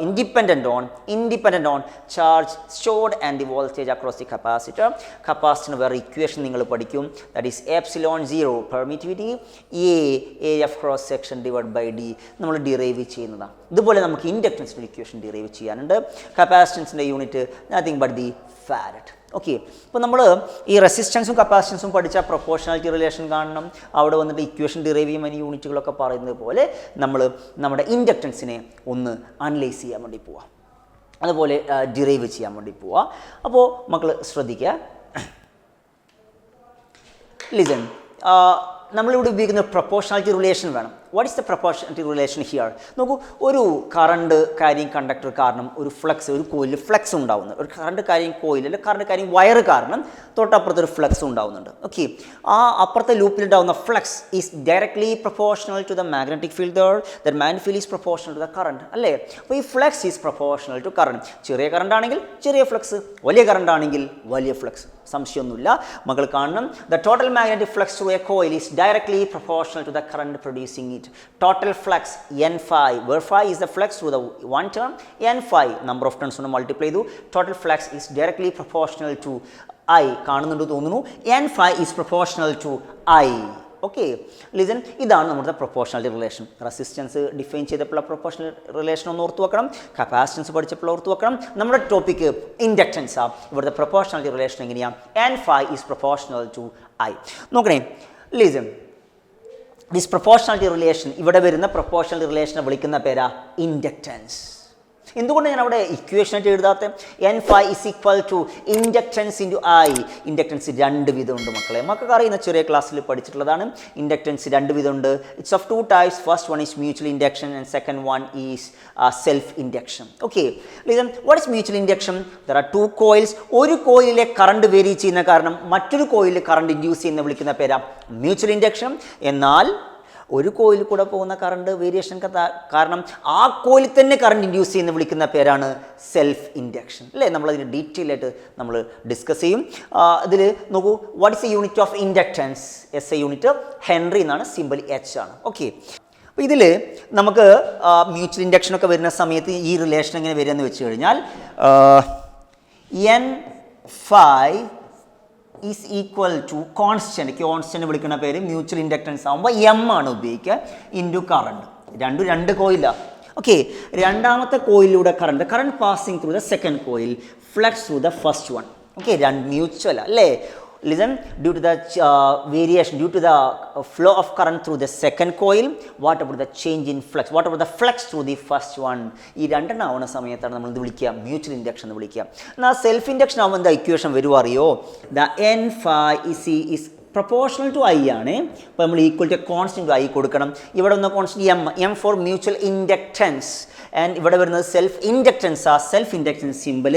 independent on charge stored and the voltage across the capacitor. കപ്പാസിറ്ററിന് വേറെ equation നിങ്ങൾ പഠിക്കും, that is epsilon 0 permittivity area of cross section divide by D. നമ്മൾ derive ചെയ്യുന്നതാണ്. ഇതുപോലെ നമുക്ക് ഇൻഡക്റ്റൻസിൻ്റെ equation derive ചെയ്യാനുണ്ട്. കപ്പാസിറ്റൻസിൻ്റെ unit nothing but the farad. Okay, അപ്പോൾ നമ്മൾ ഈ റെസിസ്റ്റൻസും കപ്പാസിറ്റൻസും പഠിച്ച പ്രൊപ്പോർഷണാലിറ്റി റിലേഷൻ കാണണം. അവിടെ വന്നിട്ട് ഇക്വേഷൻ ഡിറൈവ് ചെയ്യുമ്പോൾ അതിന് യൂണിറ്റുകളൊക്കെ പറയുന്നത് പോലെ നമ്മൾ നമ്മുടെ ഇൻഡക്റ്റൻസിനെ ഒന്ന് അനലൈസ് ചെയ്യാൻ വേണ്ടി പോവാം, അതുപോലെ ഡിറൈവ് ചെയ്യാൻ വേണ്ടി പോവാം. അപ്പോൾ മക്കൾ ശ്രദ്ധിക്കുക. ലിസൺ, നമ്മളിവിടെ ഉപയോഗിക്കുന്ന പ്രൊപ്പോർഷണാലിറ്റി റിലേഷൻ വേണം. What is the proportionality relation here? നോക്കൂ, ഒരു കറണ്ട് കാരിങ് കണ്ടക്ടർ കാരണം ഒരു ഫ്ലക്സ്, ഒരു കോയിലിൽ ഫ്ലക്സ് ഉണ്ടാവുന്നത്. ഒരു കറണ്ട് കാരിങ് കോയിൽ അല്ലെങ്കിൽ കറണ്ട് കാരിങ് വയർ കാരണം തൊട്ടപ്പുറത്ത് ഒരു ഫ്ലക്സ് ഉണ്ടാവുന്നുണ്ട്. ഓക്കെ, ആ അപ്പുറത്തെ ലൂപ്പിലുണ്ടാവുന്ന flux is directly proportional to the magnetic field there. That magnetic field is proportional to the current അല്ലേ? അപ്പോൾ ഈ flux is proportional to current. ചെറിയ കറണ്ട് ആണെങ്കിൽ ചെറിയ ഫ്ലക്സ്, വലിയ കറണ്ട് ആണെങ്കിൽ വലിയ ഫ്ലക്സ്. സംശയമൊന്നുമില്ല, മകൾ കാണണം. The total magnetic flux to a coil is directly proportional to the current producing it. Total flux N phi, where phi is the flux through the one term, N phi number of turns ഒന്ന് multiply ചെയ്തു. Total flux is directly proportional to I. കാണുന്നുണ്ട് തോന്നുന്നു. N phi is proportional to I. Okay, listen, ഇതാണ് നമ്മുടെ proportionality relation. Resistance define ചെയ്തപ്പോൾ proportional relation ഒന്ന് ഓർത്ത് വെക്കണം. കപ്പാസിറ്റൻസ് പഠിച്ചപ്പോൾ ഓർത്ത് വെക്കണം. നമ്മുടെ ടോപ്പിക്ക് ഇൻഡക്റ്റൻസാണ്. ഇവിടുത്തെ പ്രൊപ്പോർഷണാലിറ്റി റിലേഷൻ എങ്ങനെയാണ്? N phi is proportional to I. നോക്കണേ, ലിസൺ, ദിസ് പ്രൊപ്പോർഷണാലിറ്റി റിലേഷൻ, ഇവിടെ വരുന്ന പ്രൊപ്പോർഷണൽ റിലേഷനെ വിളിക്കുന്ന പേരാ ഇൻഡക്റ്റൻസ്. എന്തുകൊണ്ട് ഞാൻ അവിടെ ഇക്വേഷനായിട്ട് എഴുതാത്ത? N phi is equal to inductance into I. Inductance രണ്ട് വിധമുണ്ട് മക്കളെ. മക്കൾക്ക് അറിയുന്ന ചെറിയ ക്ലാസ്സിൽ പഠിച്ചിട്ടുള്ളതാണ്. ഇൻഡക്റ്റൻസ് രണ്ട് വിധമുണ്ട്. It's of two types. First one is mutual induction and second one is self induction. Okay, listen, what is mutual induction? There are two coils. ഒരു കോയിലിലെ കറണ്ട് വേരി ചെയ്യുന്ന കാരണം മറ്റൊരു കോയിലിൽ കറണ്ട് ഇൻഡ്യൂസ് ചെയ്യുന്ന വിളിക്കുന്ന പേരാ മ്യൂച്വൽ ഇൻഡക്ഷൻ. എന്നാൽ ഒരു കോയിൽ കൂടെ പോകുന്ന കറണ്ട് വേരിയേഷൻ കാരണം ആ കോയിലിൽ തന്നെ കറണ്ട് ഇൻഡ്യൂസ് ചെയ്യുന്ന വിളിക്കുന്ന പേരാണ് സെൽഫ് ഇൻഡക്ഷൻ അല്ലേ? നമ്മളതിന് ഡീറ്റെയിൽ ആയിട്ട് നമ്മൾ ഡിസ്കസ് ചെയ്യും. ഇതിൽ നോക്കൂ, what is A unit of inductance? S A unit Henry എന്നാണ്, സിമ്പിൾ H ആണ്. ഓക്കെ, അപ്പോൾ ഇതിൽ നമുക്ക് മ്യൂച്വൽ ഇൻഡക്ഷനൊക്കെ വരുന്ന സമയത്ത് ഈ റിലേഷൻ എങ്ങനെ വരിക എന്ന് വെച്ച് കഴിഞ്ഞാൽ N phi is equal to constant വിളിക്കുന്ന പേര് മ്യൂച്വൽ ഇൻഡക്റ്റൻസ് ആകുമ്പോൾ M ആണ് ഉപയോഗിക്കുക, ഇൻറ്റു കറണ്ട്. രണ്ട് കോയിലാണ്. ഓക്കെ, രണ്ടാമത്തെ കോയിലൂടെ current passing through the second coil, flux through the first one. Okay, രണ്ട് മ്യൂച്വൽ അല്ലേ? Listen, due to the variation, due to the flow of current through the second coil, what about the change in flux? What about the flux through the first one? ഈ രണ്ടെണ്ണം ആവുന്ന സമയത്താണ് നമ്മൾ ഇത് വിളിക്കുക mutual induction എന്ന് വിളിക്കുക. എന്നാൽ സെൽഫ് ഇൻഡക്ഷൻ ആവുമ്പോൾ എന്താ ഇക്വേഷൻ വരുമോ അറിയോ? The N phi is proportional to I ആണ്. അപ്പോൾ നമ്മൾ ഈക്വൽ ടു കോൺസ്റ്റൻറ്റ് ഐ കൊടുക്കണം. ഇവിടെ ഒന്ന് constant M for mutual inductance. And ഇവിടെ വരുന്നത് സെൽഫ് ഇൻഡക്റ്റൻസ്. ആ സെൽഫ് ഇൻഡക്റ്റൻസ് സിമ്പിൾ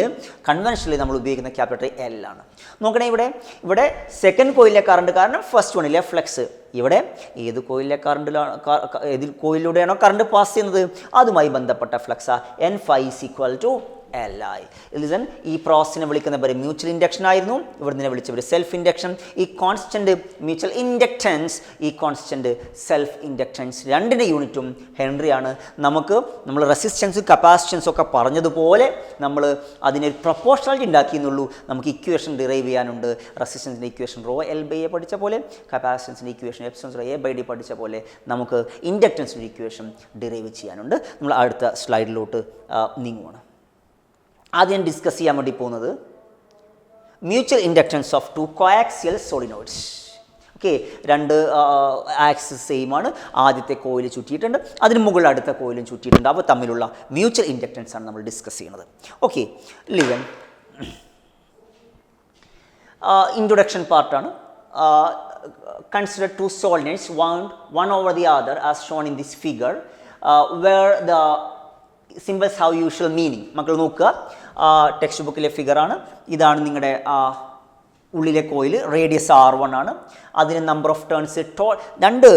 കൺവെൻഷനലി നമ്മൾ ഉപയോഗിക്കുന്ന ക്യാപിറ്റൽ എൽ ആണ്. നോക്കണേ, ഇവിടെ സെക്കൻഡ് കോയിലിലെ കറണ്ട് കാരണം ഫസ്റ്റ് വണ്ണിലെ ഫ്ലക്സ്. ഇവിടെ ഏത് കോയിലിലെ ഏത് കോയിലൂടെയാണോ കറണ്ട് പാസ് ചെയ്യുന്നത് അതുമായി ബന്ധപ്പെട്ട flux N phi is equal to Li. Listen, ഈ പ്രോസസ്സിനെ വിളിക്കുന്ന പേര് മ്യൂച്വൽ ഇൻഡക്ഷൻ ആയിരുന്നു. ഇവിടെ നിന്ന് വിളിച്ച പേര് സെൽഫ് ഇൻഡക്ഷൻ. ഈ കോൺസ്റ്റന്റ് മ്യൂച്വൽ ഇൻഡക്റ്റൻസ്, ഈ കോൺസ്റ്റന്റ് സെൽഫ് ഇൻഡക്റ്റൻസ്, രണ്ടിൻ്റെ യൂണിറ്റും ഹെൻറിയാണ്. നമ്മൾ റെസിസ്റ്റൻസും കപ്പാസിറ്റൻസും ഒക്കെ പറഞ്ഞതുപോലെ നമ്മൾ അതിനൊരു പ്രൊപ്പോർഷണാലിറ്റി ഉണ്ടാക്കിയെന്നുള്ളൂ. നമുക്ക് ഇക്വേഷൻ ഡിറൈവ് ചെയ്യാനുണ്ട്. റെസിസ്റ്റൻസിൻ്റെ equation rho L by A പഠിച്ച പോലെ, കപ്പാസിറ്റൻസിൻ്റെ equation epsilon A by D പഠിച്ച പോലെ നമുക്ക് ഇൻഡക്റ്റൻസിൻ്റെ ഇക്വേഷൻ ഡിറൈവ് ചെയ്യാനുണ്ട്. നമ്മൾ അടുത്ത സ്ലൈഡിലോട്ട് നീങ്ങുവാണ്. ആദ്യം ഡിസ്കസ് ചെയ്യാൻ വേണ്ടി പോകുന്നത് mutual inductance of two coaxial solenoids. Okay, രണ്ട് ആക്സിസ് സെയിം ആണ്. ആദ്യത്തെ കോയിൽ ചുറ്റിയിട്ടുണ്ട്, അതിന് മുകളിൽ അടുത്ത കോയിലും ചുറ്റിയിട്ടുണ്ട്. അവ തമ്മിലുള്ള മ്യൂച്വൽ ഇൻഡക്റ്റൻസ് ആണ് നമ്മൾ ഡിസ്കസ് ചെയ്യുന്നത്. ഓക്കെ, ലിവൻ ഇൻട്രൊഡക്ഷൻ പാർട്ടാണ്. Consider two solenoids one over the other as shown in this figure, where the symbols have usual meaning. മക്കൾ നോക്കുക, ടെക്സ്റ്റ് ബുക്കിലെ ഫിഗറാണ്. ഇതാണ് നിങ്ങളുടെ ഉള്ളിലെ കോയിൽ. റേഡിയസ് R1 ആണ്. അതിന് നമ്പർ ഓഫ് ടേൺസ് രണ്ട്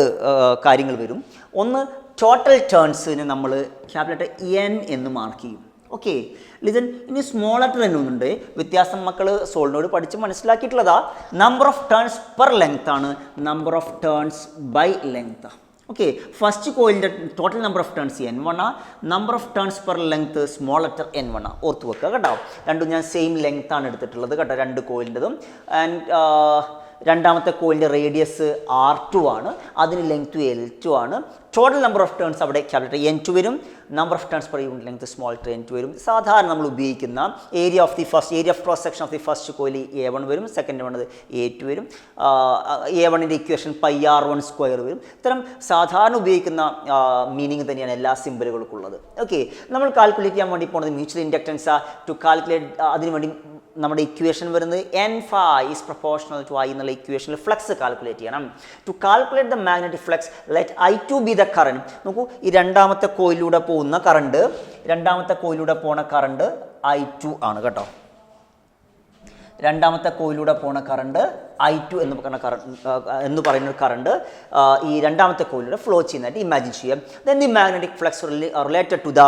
കാര്യങ്ങൾ വരും. ഒന്ന്, ടോട്ടൽ ടേൺസിന് നമ്മൾ ക്യാപിറ്റൽ എൻ എന്ന് മാർക്ക് ചെയ്യും. Okay, listen. ഇനി സ്മോൾ ലെറ്റർ എൻ ഒന്നുണ്ട്. വ്യത്യാസം മക്കൾ സോളിനോട് പഠിച്ച് മനസ്സിലാക്കിയിട്ടുള്ളതാ. Number of turns per length ആണ്, number of turns by length. Okay, first കോയിലിൻ്റെ total number of turns N1 ആ, number of turns per length small letter N1 ആ. ഓർത്ത് വെക്കുക കേട്ടോ. രണ്ടും ഞാൻ സെയിം ലെങ്ത് ആണ് എടുത്തിട്ടുള്ളത് കേട്ടോ, രണ്ട് കോയിലിൻ്റെതും. ആൻഡ് രണ്ടാമത്തെ കോയിലിൻ്റെ റേഡിയസ് R2 ആണ്, അതിന് ലെങ്ത് L2 ആണ്. ടോട്ടൽ നമ്പർ ഓഫ് ടേൺസ് അവിടെ ക്യാപിറ്റൽ N2 വരും. Number of turns per unit length small letter N2 വരും. സാധാരണ നമ്മൾ ഉപയോഗിക്കുന്ന area of cross section of the first coil A1 വരും, സെക്കൻഡ് വൺ A2 വരും. A1ൻ്റെ ഇക്വേഷൻ πr1² വരും. ഇത്തരം സാധാരണ ഉപയോഗിക്കുന്ന മീനിങ് തന്നെയാണ് എല്ലാ സിമ്പിളുകൾക്കുള്ളത്. ഓക്കെ, നമ്മൾ കാൽക്കുലേറ്റ് ചെയ്യാൻ വേണ്ടി പോകുന്നത് മ്യൂച്വൽ ഇൻഡക്റ്റൻസ്. ടു കാൽക്കുലേറ്റ് അതിനുവേണ്ടി നമ്മുടെ ഇക്വേഷൻ വരുന്നത് N phi is proportional to I എന്നുള്ള ഇക്വേഷനിൽ ഫ്ലക്സ് കാൽക്കുലേറ്റ് ചെയ്യണം. To calculate the magnetic flux let I2 be the current. നോക്കൂ, ഈ രണ്ടാമത്തെ കോയിലൂടെ പോകുന്ന കറണ്ട് I2 ആണ് കേട്ടോ. രണ്ടാമത്തെ കോയിലൂടെ പോണ കറണ്ട് I2 എന്ന് പറയുന്ന കറണ്ട് ഈ രണ്ടാമത്തെ കോയിലൂടെ ഫ്ലോ ചെയ്യുന്നതായിട്ട് ഇമാജിൻ ചെയ്യാം. Then the magnetic flux related to the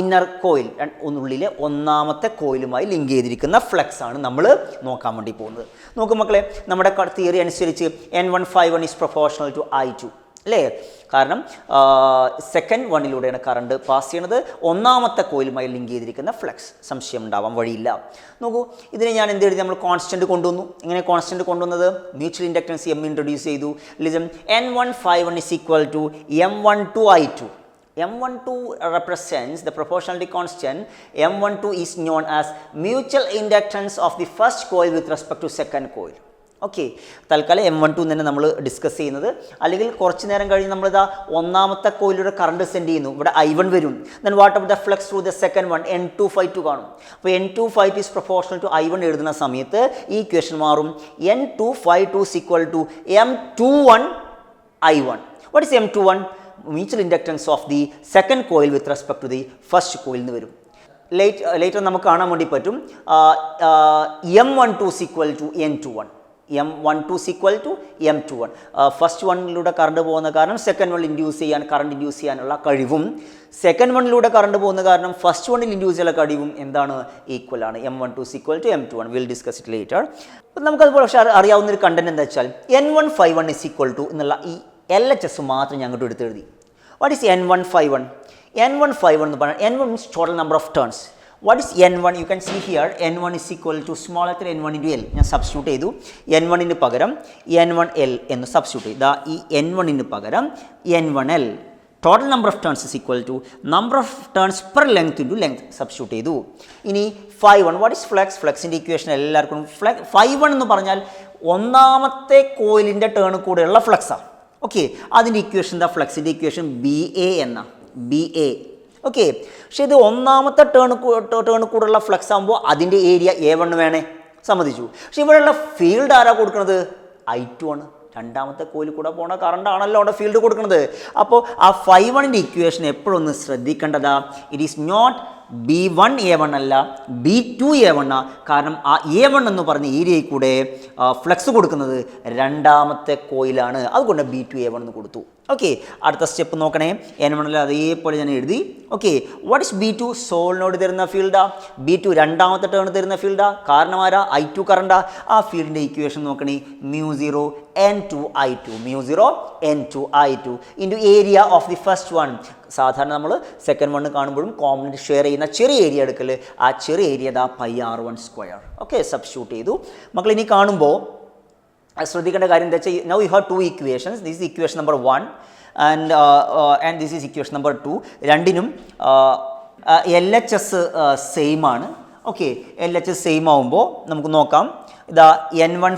inner coil, ഉള്ളിലെ ഒന്നാമത്തെ കോയിലുമായി ലിങ്ക് ചെയ്തിരിക്കുന്ന ഫ്ലക്സ് ആണ് നമ്മൾ നോക്കാൻ വേണ്ടി പോകുന്നത്. നോക്കും മക്കളെ, നമ്മുടെ തിയറി അനുസരിച്ച് N151 is proportional to I2 അല്ലേ? കാരണം സെക്കൻഡ് വണ്ണിലൂടെയാണ് കറണ്ട് പാസ് ചെയ്യണത്, ഒന്നാമത്തെ കോയിലുമായി ലിങ്ക് ചെയ്തിരിക്കുന്ന ഫ്ലക്സ്. സംശയം ഉണ്ടാവാൻ വഴിയില്ല. നോക്കൂ, ഇതിനെ ഞാൻ എന്ത് എഴുതി? നമ്മൾ കോൺസ്റ്റൻറ്റ് കൊണ്ടുവന്നു. എങ്ങനെ കോൺസ്റ്റൻറ്റ് കൊണ്ടുവന്നത്? മ്യൂച്വൽ ഇൻഡക്റ്റൻസ് M ഇൻട്രൊഡ്യൂസ് ചെയ്തു. Listen, N151 is equal to M12 I2. M12 represents the proportionality constant. M12 is known as mutual inductance of the first coil with respect to second coil. Okay, തൽക്കാലം M12 തന്നെ നമ്മൾ discuss ചെയ്യുന്നത്. അല്ലെങ്കിൽ കുറച്ച് നേരം കഴിഞ്ഞ് നമ്മളിതാ ഒന്നാമത്തെ കോയിലൂടെ കറണ്ട് സെൻഡ് ചെയ്യുന്നു. ഇവിടെ I1 വരും. Then what about the flux through the second one? N252 കാണും. അപ്പോൾ N252 is proportional to I1 എഴുതുന്ന സമയത്ത് ഈ ഇക്വേഷൻ മാറും. N252 is equal to M21 I1. What is M21? Mutual inductance of the second coil with respect to the first coil എന്ന് വരും. Later നമുക്ക് കാണാൻ വേണ്ടി പറ്റും. M12 is equal to N21. M12 is equal to M21. First വണ്ണിലൂടെ current പോകുന്ന കാരണം second വണ്ണിൽ കറണ്ട് ഇൻഡ്യൂസ് ചെയ്യാനുള്ള കഴിവും, സെക്കൻഡ് വണ്ണിലൂടെ കറണ്ട് പോകുന്ന കാരണം ഫസ്റ്റ് വണ്ണിൽ ഇൻഡ്യൂസ് ചെയ്യാനുള്ള കഴിവും എന്താണ്? ഈക്വൽ ആണ്. M12 is equal to M21. Will discuss it later. അപ്പം നമുക്കതുപോലെ പക്ഷേ അറിയാവുന്നൊരു കണ്ടന്റ് എന്താ വെച്ചാൽ N151 is equal to എന്നുള്ള ഈ LHS മാത്രം ഞങ്ങോട്ട് എടുത്തെഴുതി. What is N151? N151 എന്ന് പറഞ്ഞാൽ N1 means total number of turns. What is N1? You can see here N1 is equal to small letter N1 into L. ഞാൻ substitute ചെയ്തു. N1 പകരം N1L എന്ന് substitute ചെയ്തു. ഈ N1 പകരം N1L. Total number of turns is equal to number of turns per length into length substitute ചെയ്തു. ഇനി 5 1. What is flux? ഫ്ലക്സിൻ്റെ ഇക്വേഷൻ എല്ലാവർക്കും Φ1 എന്ന് പറഞ്ഞാൽ ഒന്നാമത്തെ കോയിലിൻ്റെ ടേൺ കൂടെയുള്ള ഫ്ലക്സാണ്. ഓക്കെ, അതിൻ്റെ ഇക്വേഷൻ എന്താ? ഫ്ലക്സിൻ്റെ ഇക്വേഷൻ BA എന്ന BA. ഓക്കെ, പക്ഷേ ഇത് ഒന്നാമത്തെ ടേൺ കൂടെയുള്ള ഫ്ലക്സ് ആകുമ്പോൾ അതിൻ്റെ ഏരിയ A1 വേണേ, സമ്മതിച്ചു. പക്ഷെ ഇവിടെയുള്ള ഫീൽഡ് ആരാ കൊടുക്കുന്നത്? I2 ആണ്. രണ്ടാമത്തെ കോയിൽ കൂടെ പോണ കറണ്ട് ആണല്ലോ അവിടെ ഫീൽഡ് കൊടുക്കുന്നത്. അപ്പോൾ ആ φ1ൻ്റെ ഇക്വേഷൻ എപ്പോഴും ഒന്ന് ശ്രദ്ധിക്കേണ്ടതാ. It is not B1 A1 അല്ല, B2 A1 ആ. കാരണം ആ A1 എന്ന് പറഞ്ഞ ഏരിയയിൽ കൂടെ ഫ്ലക്സ് കൊടുക്കുന്നത് രണ്ടാമത്തെ കോയിലാണ്. അതുകൊണ്ട് B2 A1 എന്ന് കൊടുത്തു. ഓക്കെ, അടുത്ത സ്റ്റെപ്പ് നോക്കണേ. N1 അതേപോലെ ഞാൻ എഴുതി. Okay, what is B2? സോളിനോട് തരുന്ന ഫീൽഡാ. B2 രണ്ടാമത്തെ ടേൺ തരുന്ന ഫീൽഡാ. കാരണം ആരാ? I2 കറണ്ടാ. ആ ഫീൽഡിൻ്റെ ഇക്വേഷൻ നോക്കണേ. μ0 N2I2 μ0 N2I2 into area of the first one. സാധാരണ നമ്മൾ സെക്കൻഡ് വണ്ണ് കാണുമ്പോഴും കോമൺ ഷെയർ ചെയ്യുന്ന ചെറിയ ഏരിയ എടുക്കൽ. ആ ചെറിയ ഏരിയ ദാ πr1². ഓക്കെ, സബ്സ്റ്റിറ്റ്യൂട്ട് ചെയ്തു. മക്കൾ ഇനി കാണുമ്പോൾ ശ്രദ്ധിക്കേണ്ട കാര്യം എന്താ വെച്ചാൽ, now you have to equations. This is equation number 1 and this is equation number 2. രണ്ടിനും LHS സെയിം ആണ്. ഓക്കെ, LHS സെയിം ആവുമ്പോൾ നമുക്ക് നോക്കാം. ഇതാ N1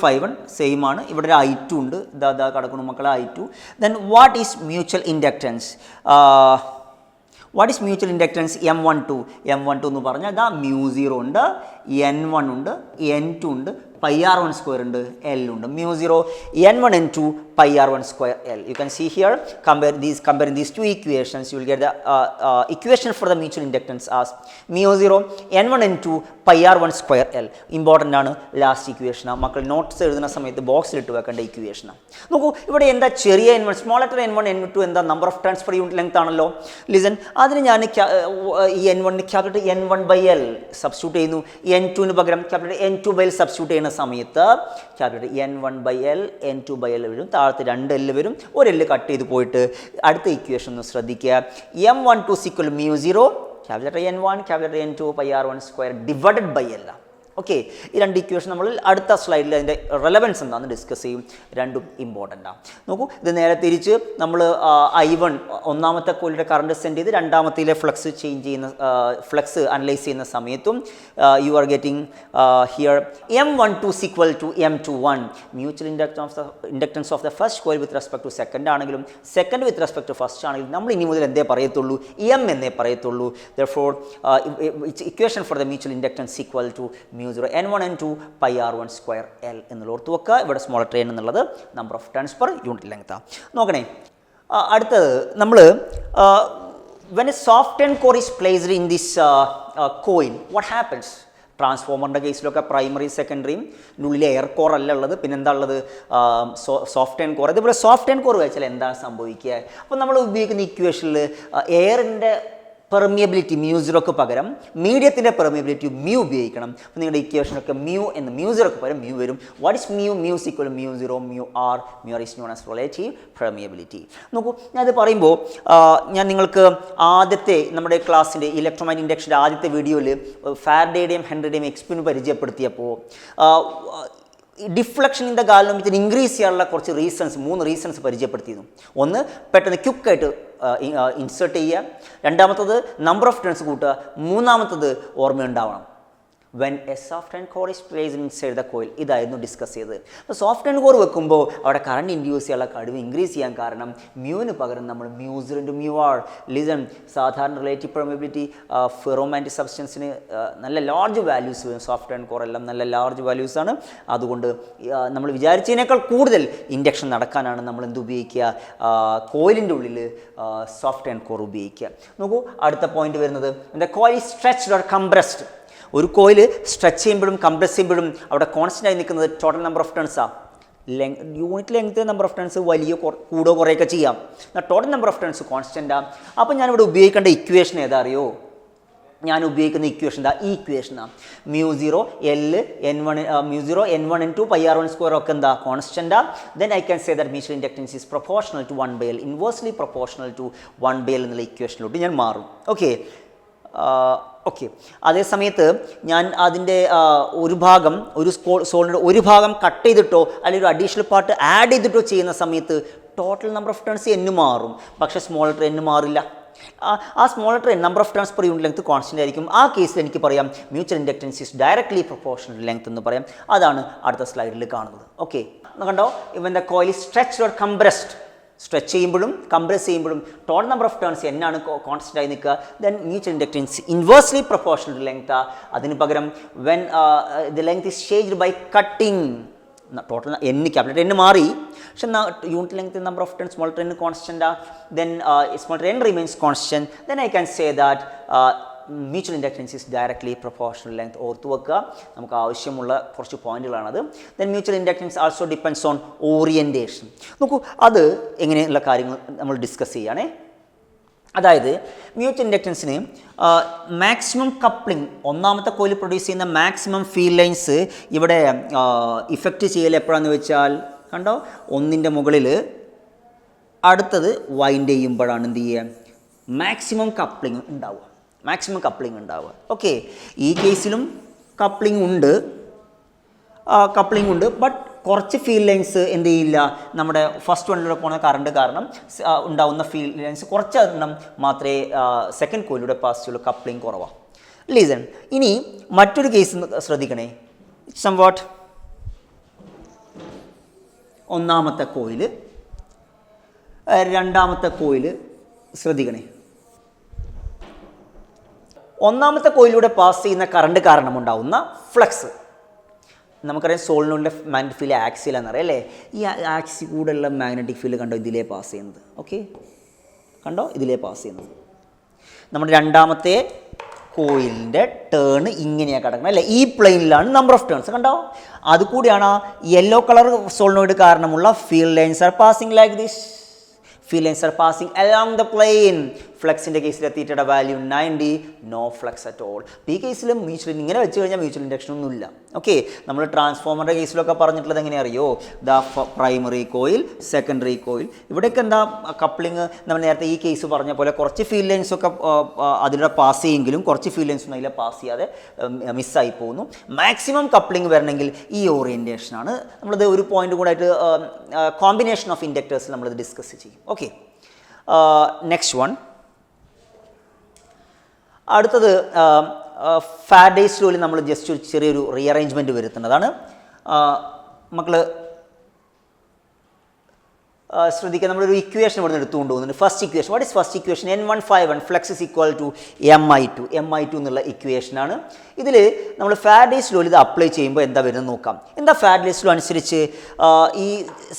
φ1 സെയിം ആണ്. ഇവിടെ ഒരു I2 ഉണ്ട്. ഇതാ കിടക്കുന്നു മക്കളെ I2. Then what is mutual inductance? M12 എന്ന് പറഞ്ഞാൽ ഇതാ μ0 ഉണ്ട്, N1 ഉണ്ട്, N2 ഉണ്ട്, πr1² ഉണ്ട്, L ഉണ്ട്. μ0 N1 N2 πr1² L. You can see here, comparing these two equations, you will get the equation for the mutual inductance as μ0 N1 N2 πr1² L. Important ആണ് last equation. മക്കൾ notes എഴുതുന്ന സമയത്ത് ബോക്സിൽ ഇട്ട് വെക്കേണ്ട ഇക്വേഷനാണ്. നോക്കൂ, ഇവിടെ എന്താ ചെറിയ N1, small letter N1 N2 എന്താ? Number of turns per unit length ആണല്ലോ. ലിസൺ, അതിന് ഞാൻ ഈ N1 ക്യാപിറ്റൽ N1/L സബ്സ്റ്റിറ്റ്യൂട്ട് ചെയ്യുന്നു. N2 പകരം ക്യാപിറ്റൽ N2/L സബ്സ്റ്റിറ്റ്യൂട്ട് ചെയ്യുന്ന സമയത്ത് ക്യാപിറ്റൽ N1/L N2/L വരും. താഴത്ത് 2 L വരും. ഒരു L കട്ട് ചെയ്ത് പോയിട്ട് അടുത്ത ഇക്വേഷൻ ഒന്ന് ശ്രദ്ധിക്കുക. M12 = μ0 capital N1 capital N2 πr1² divided by L. Okay, ഈ രണ്ട് ഇക്വേഷൻ നമ്മൾ അടുത്ത സ്ലൈഡിൽ അതിൻ്റെ റെലവൻസ് എന്താണെന്ന് ഡിസ്കസ് ചെയ്യും. രണ്ടും ഇമ്പോർട്ടൻ്റ് ആണ്. നോക്കൂ, ഇത് നേരെ തിരിച്ച് നമ്മൾ I1 ഒന്നാമത്തെ കോയിലിൻ്റെ കറണ്ട് സെൻഡ് ചെയ്ത് രണ്ടാമത്തിലെ ഫ്ലക്സ് ചേഞ്ച് ചെയ്യുന്ന ഫ്ലക്സ് അനലൈസ് ചെയ്യുന്ന സമയത്തും you are getting here M12 = M21 mutual inductance of the first coil with respect to second ആണെങ്കിലും second with respect to first ആണെങ്കിലും നമ്മൾ ഇനി മുതൽ എന്തേ പറയത്തുള്ളൂ? M എന്നേ പറയത്തുള്ളൂ. Therefore equation for the mutual inductance equal to μ0 N1 N2 πr1² L എന്നുള്ള ഓർത്ത് വെക്കുക. ഇവിടെ സ്മോൾ ട്രെയിൻ എന്നുള്ളത് number of turns per unit length. നോക്കണേ, അടുത്തത് നമ്മൾ when a softened core is placed in this coil, what happens? ട്രാൻസ്ഫോമറിൻ്റെ കേസിലൊക്കെ പ്രൈമറി സെക്കൻഡറിയും ഉള്ളിൽ എയർ കോർ അല്ല ഉള്ളത്, പിന്നെന്താ ഉള്ളത്? Soft and core. ഇതുപോലെ സോഫ്റ്റ് ആൻഡ് കോർ വെച്ചാൽ എന്താണ് സംഭവിക്കുക? അപ്പോൾ നമ്മൾ ഉപയോഗിക്കുന്ന ഇക്വേഷനിൽ എയറിൻ്റെ പെർമിയബിലിറ്റി μ0ക്ക് പകരം മീഡിയത്തിൻ്റെ പെർമിയബിലിറ്റി μ ഉപയോഗിക്കണം. അപ്പോൾ നിങ്ങളുടെ ഇക്വേഷനൊക്കെ μ0ക്ക് പകരം μ വരും. What is μ? μ = μ0 μr. μr is known as relative permeability. നോക്കൂ, ഞാനത് പറയുമ്പോൾ ഞാൻ നിങ്ങൾക്ക് ആദ്യത്തെ നമ്മുടെ ക്ലാസ്സിൻ്റെ ഇലക്ട്രോമാഗ്നറ്റിക് ഇൻഡക്ഷൻ്റെ ആദ്യത്തെ വീഡിയോയിൽ ഫാരഡേയുടെയും ഹെൻറിയുടെയും എക്സ്പെരിമെൻറ്റ് പരിചയപ്പെടുത്തിയപ്പോൾ deflection in the galvanometer increase ചെയ്യാനുള്ള കുറച്ച് മൂന്ന് റീസൺസ് പരിചയപ്പെടുത്തിയിരുന്നു. ഒന്ന്, പെട്ടെന്ന് ക്വിക്കായിട്ട് ഇൻസേർട്ട് ചെയ്യുക. രണ്ടാമത്തത് നമ്പർ ഓഫ് ടേൺസ് കൂട്ടുക. മൂന്നാമത്തത് ഓർമ്മയുണ്ടാവണം. when a soft end core is placed inside the coil. ഇതായിരുന്നു ഡിസ്കസ് ചെയ്തത്. അപ്പോൾ സോഫ്റ്റ് ആൻഡ് കോർ വെക്കുമ്പോൾ അവിടെ കറണ്ട് ഇൻഡ്യൂസ് ചെയ്യാനുള്ള കഴിവ് ഇൻക്രീസ് ചെയ്യാൻ കാരണം മ്യൂവിന് പകരം നമ്മൾ μ0 × μr. ലിസൺ, സാധാരണ റിലേറ്റീവ് പെർമിയബിലിറ്റി ഫെറോമാഗ്നറ്റിക് സബ്സ്റ്റൻസിന് നല്ല ലാർജ് വാല്യൂസ് വരും. സോഫ്റ്റ് ആൻഡ് കോർ എല്ലാം നല്ല ലാർജ് വാല്യൂസ് ആണ്. അതുകൊണ്ട് നമ്മൾ വിചാരിച്ചതിനേക്കാൾ കൂടുതൽ ഇൻഡക്ഷൻ നടക്കാനാണ് നമ്മൾ എന്ത് ഉപയോഗിക്കുക? കോയിലിൻ്റെ ഉള്ളിൽ സോഫ്റ്റ് ആൻഡ് കോർ ഉപയോഗിക്കുക. നോക്കൂ, അടുത്ത പോയിന്റ് വരുന്നത് the coil is stretched or compressed. ഒരു കോയിൽ സ്ട്രെച്ച് ചെയ്യുമ്പോഴും കംപ്രസ് ചെയ്യുമ്പോഴും അവിടെ കോൺസ്റ്റൻ്റ് ആയി നിൽക്കുന്നത് ടോട്ടൽ നമ്പർ ഓഫ് ടേൺസാണ്. Unit length number of turns വലിയ കൂടോ കുറേയൊക്കെ ചെയ്യാം. ടോട്ടൽ നമ്പർ ഓഫ് ടേൺസ് കോൺസ്റ്റൻ്റാണ്. അപ്പോൾ ഞാനിവിടെ ഉപയോഗിക്കേണ്ട ഇക്വേഷൻ ഏതാ അറിയോ? ഞാൻ ഉപയോഗിക്കുന്ന ഇക്വേഷൻ എന്താ? ഈ ഇക്വേഷനാണ്. μ0 N1 N2 πr1² ഒക്കെ എന്താ? കോൺസ്റ്റൻ്റാണ്. Then I can say that mutual inductance is proportional to 1/L, inversely proportional to 1/L എന്നുള്ള ഇക്വേഷനിലോട്ട് ഞാൻ മാറും. ഓക്കെ, അതേ സമയത്ത് ഞാൻ അതിൻ്റെ ഒരു ഭാഗം സോളിൻ്റെ ഒരു ഭാഗം കട്ട് ചെയ്തിട്ടോ അല്ലെങ്കിൽ ഒരു അഡീഷണൽ പാർട്ട് ആഡ് ചെയ്തിട്ടോ ചെയ്യുന്ന സമയത്ത് total number of turns n മാറും. പക്ഷേ സ്മോൾ ലെറ്റർ n മാറില്ല. ആ smaller train number of turns per unit length constant ആയിരിക്കും. ആ കേസിൽ എനിക്ക് പറയാം mutual inductance is directly proportional length എന്ന് പറയാം. അതാണ് അടുത്ത സ്ലൈഡിൽ കാണുന്നത്. ഓക്കെ, കണ്ടോ, ഇവൻ the coil is stretched or compressed. Stretch ചെയ്യുമ്പോഴും കംപ്രസ് ചെയ്യുമ്പോഴും ടോട്ടൽ നമ്പർ ഓഫ് ടേൺസ് എന്നാണ് കോൺസ്റ്റൻ്റ് ആയി നിൽക്കുക. Then mutual inductance inversely proportional length. അതിന് പകരം when the length is changed by cutting, total capital N മാറി, പക്ഷെ unit length number of turns small train constant. Then small train remains constant. Then I can say that mutual inductance is directly proportional length. ഓർത്ത് വെക്കുക, നമുക്ക് ആവശ്യമുള്ള കുറച്ച് പോയിന്റുകളാണത്. Then mutual inductance also depends on orientation. നോക്കൂ, അത് എങ്ങനെയുള്ള കാര്യങ്ങൾ നമ്മൾ ഡിസ്കസ് ചെയ്യുകയാണേ. അതായത് മ്യൂച്വൽ ഇൻഡക്റ്റൻസിന് മാക്സിമം കപ്ലിംഗ്, ഒന്നാമത്തെ കോയിൽ പ്രൊഡ്യൂസ് ചെയ്യുന്ന മാക്സിമം ഫീൽഡ് ലൈൻസ് ഇവിടെ ഇഫക്റ്റ് ചെയ്യൽ എപ്പോഴാണെന്ന് വെച്ചാൽ, കണ്ടോ, ഒന്നിൻ്റെ മുകളിൽ അടുത്തത് വൈൻഡ് ചെയ്യുമ്പോഴാണ് എന്ത് ചെയ്യുക, മാക്സിമം കപ്ലിംഗ് ഉണ്ടാവുക. ഓക്കെ, ഈ കേസിലും കപ്ലിംഗ് ഉണ്ട്, ബട്ട് കുറച്ച് ഫീൽഡ് ലൈൻസ് എന്ത് ചെയ്യില്ല, നമ്മുടെ ഫസ്റ്റ് വണ്ണിലൂടെ പോകുന്ന കറണ്ട് കാരണം ഉണ്ടാവുന്ന ഫീൽഡ് ലൈൻസ് കുറച്ചെണ്ണം മാത്രമേ സെക്കൻഡ് കോയിലൂടെ പാസ് ചെയ്യുള്ളൂ. കപ്ലിംഗ് കുറവാണ്. ലീസൺ, ഇനി മറ്റൊരു കേസ് ശ്രദ്ധിക്കണേ. സംവാട്ട് ഒന്നാമത്തെ കോയിൽ, രണ്ടാമത്തെ കോയിൽ ശ്രദ്ധിക്കണേ. ഒന്നാമത്തെ കോയിലൂടെ പാസ് ചെയ്യുന്ന കറണ്ട് കാരണം ഉണ്ടാവുന്ന ഫ്ലക്സ്, നമുക്കറിയാം സോളിനോഡിൻ്റെ മാഗ്നറ്റിക് ഫീൽഡ് ആക്സിലാണെന്നറിയാം അല്ലേ. ഈ ആക്സി കൂടെയുള്ള മാഗ്നറ്റിക് ഫീൽഡ് കണ്ടോ, ഇതിലേ പാസ് ചെയ്യുന്നത്. ഓക്കെ, കണ്ടോ, ഇതിലേ പാസ് ചെയ്യുന്നത്. നമ്മുടെ രണ്ടാമത്തെ കോയിലിൻ്റെ ടേൺ ഇങ്ങനെയാണ് കിടക്കുന്നത് അല്ലേ, ഈ പ്ലെയിനിലാണ് നമ്പർ ഓഫ് ടേൺസ്. കണ്ടോ, അതുകൂടിയാണ് യെല്ലോ കളർ സോളിനോയിഡ് കാരണമുള്ള field lines are passing like this. Field lines are passing along the plane. ഫ്ലക്സിൻ്റെ കേസിൽ തീറ്റയുടെ value 90, no flux at all. ഈ കേസിലും മ്യൂച്വൽ ഇങ്ങനെ വെച്ച് കഴിഞ്ഞാൽ മ്യൂച്വൽ ഇൻഡക്ഷൻ ഒന്നുമില്ല. ഓക്കെ, നമ്മൾ ട്രാൻസ്ഫോമറിൻ്റെ കേസിലൊക്കെ പറഞ്ഞിട്ടുള്ളത് എങ്ങനെ അറിയോ, the primary coil, secondary coil. ഇവിടെയൊക്കെ എന്താ കപ്ലിങ്, നമ്മൾ നേരത്തെ ഈ കേസ് പറഞ്ഞ പോലെ കുറച്ച് ഫീൽഡ് ലൈൻസൊക്കെ അതിലൂടെ പാസ് ചെയ്യെങ്കിലും കുറച്ച് ഫീൽഡ് ലൈൻസൊന്നും അതിലെ പാസ് ചെയ്യാതെ മിസ്സായി പോകുന്നു. മാക്സിമം കപ്ലിങ് വരണമെങ്കിൽ ഈ ഓറിയൻറ്റേഷനാണ്. നമ്മളത് ഒരു പോയിന്റ് കൂടെ ആയിട്ട് കോമ്പിനേഷൻ ഓഫ് ഇൻഡക്ടേഴ്സിൽ നമ്മളിത് ഡിസ്കസ് ചെയ്യും. Okay, next one. അടുത്തത് ഫാരഡേസ് ലോയിൽ നമ്മൾ ജസ്റ്റ് ഒരു ചെറിയൊരു റീഅറേഞ്ച്മെൻറ്റ് വരുത്തുന്നതാണ്. മക്കൾ ശ്രദ്ധിക്കുക, നമ്മളൊരു ഇക്വേഷൻ ഇവിടെ നിന്ന് എടുത്തുകൊണ്ട് പോകുന്നുണ്ട്. First equation, what is first equation? N1/1 flux is equal to MI2 എന്നുള്ള ഇക്വേഷനാണ്. ഇതിൽ നമ്മൾ ഫാരഡേസ് ലോയിൽ ഇത് അപ്ലൈ ചെയ്യുമ്പോൾ എന്താ വരുന്നത് നോക്കാം. എന്താ ഫാരഡേസ് ലോ അനുസരിച്ച് ഈ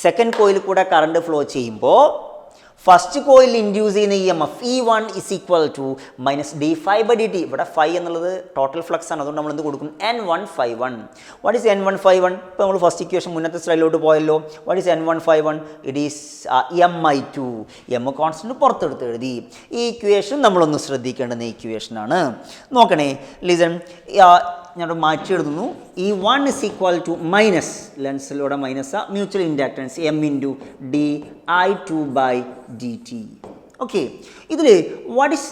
സെക്കൻഡ് കോയിൽ കൂടെ കറണ്ട് ഫ്ലോ ചെയ്യുമ്പോൾ ഫസ്റ്റ് കോയിൽ ഇൻഡ്യൂസ് ചെയ്യുന്ന EMF E1 is equal to minus d∅dt. ഇവിടെ ഫൈ എന്നുള്ളത് ടോട്ടൽ ഫ്ലക്സ് ആണ്, അതുകൊണ്ട് നമ്മൾ എന്ത് കൊടുക്കും, N1/1. What is N1/1? ഇപ്പോൾ നമ്മൾ ഫസ്റ്റ് ഇക്വേഷൻ മുന്നത്തെ സ്ലൈഡിലോട്ട് പോയല്ലോ. What is N1/1? It is MI2. M constant പുറത്തെടുത്ത് എഴുതി. ഈ ഇക്വേഷൻ നമ്മളൊന്ന് ശ്രദ്ധിക്കേണ്ടുന്ന ഇക്വേഷനാണ്. നോക്കണേ, ലിസൺ, ഞാൻ മാറ്റി എഴുതുന്നു. E1 is equal to minus, ലെൻസിലൂടെ minus mutual inductance M into di2/dt. Okay, ഇതിൽ വാട്ട് ഈസ്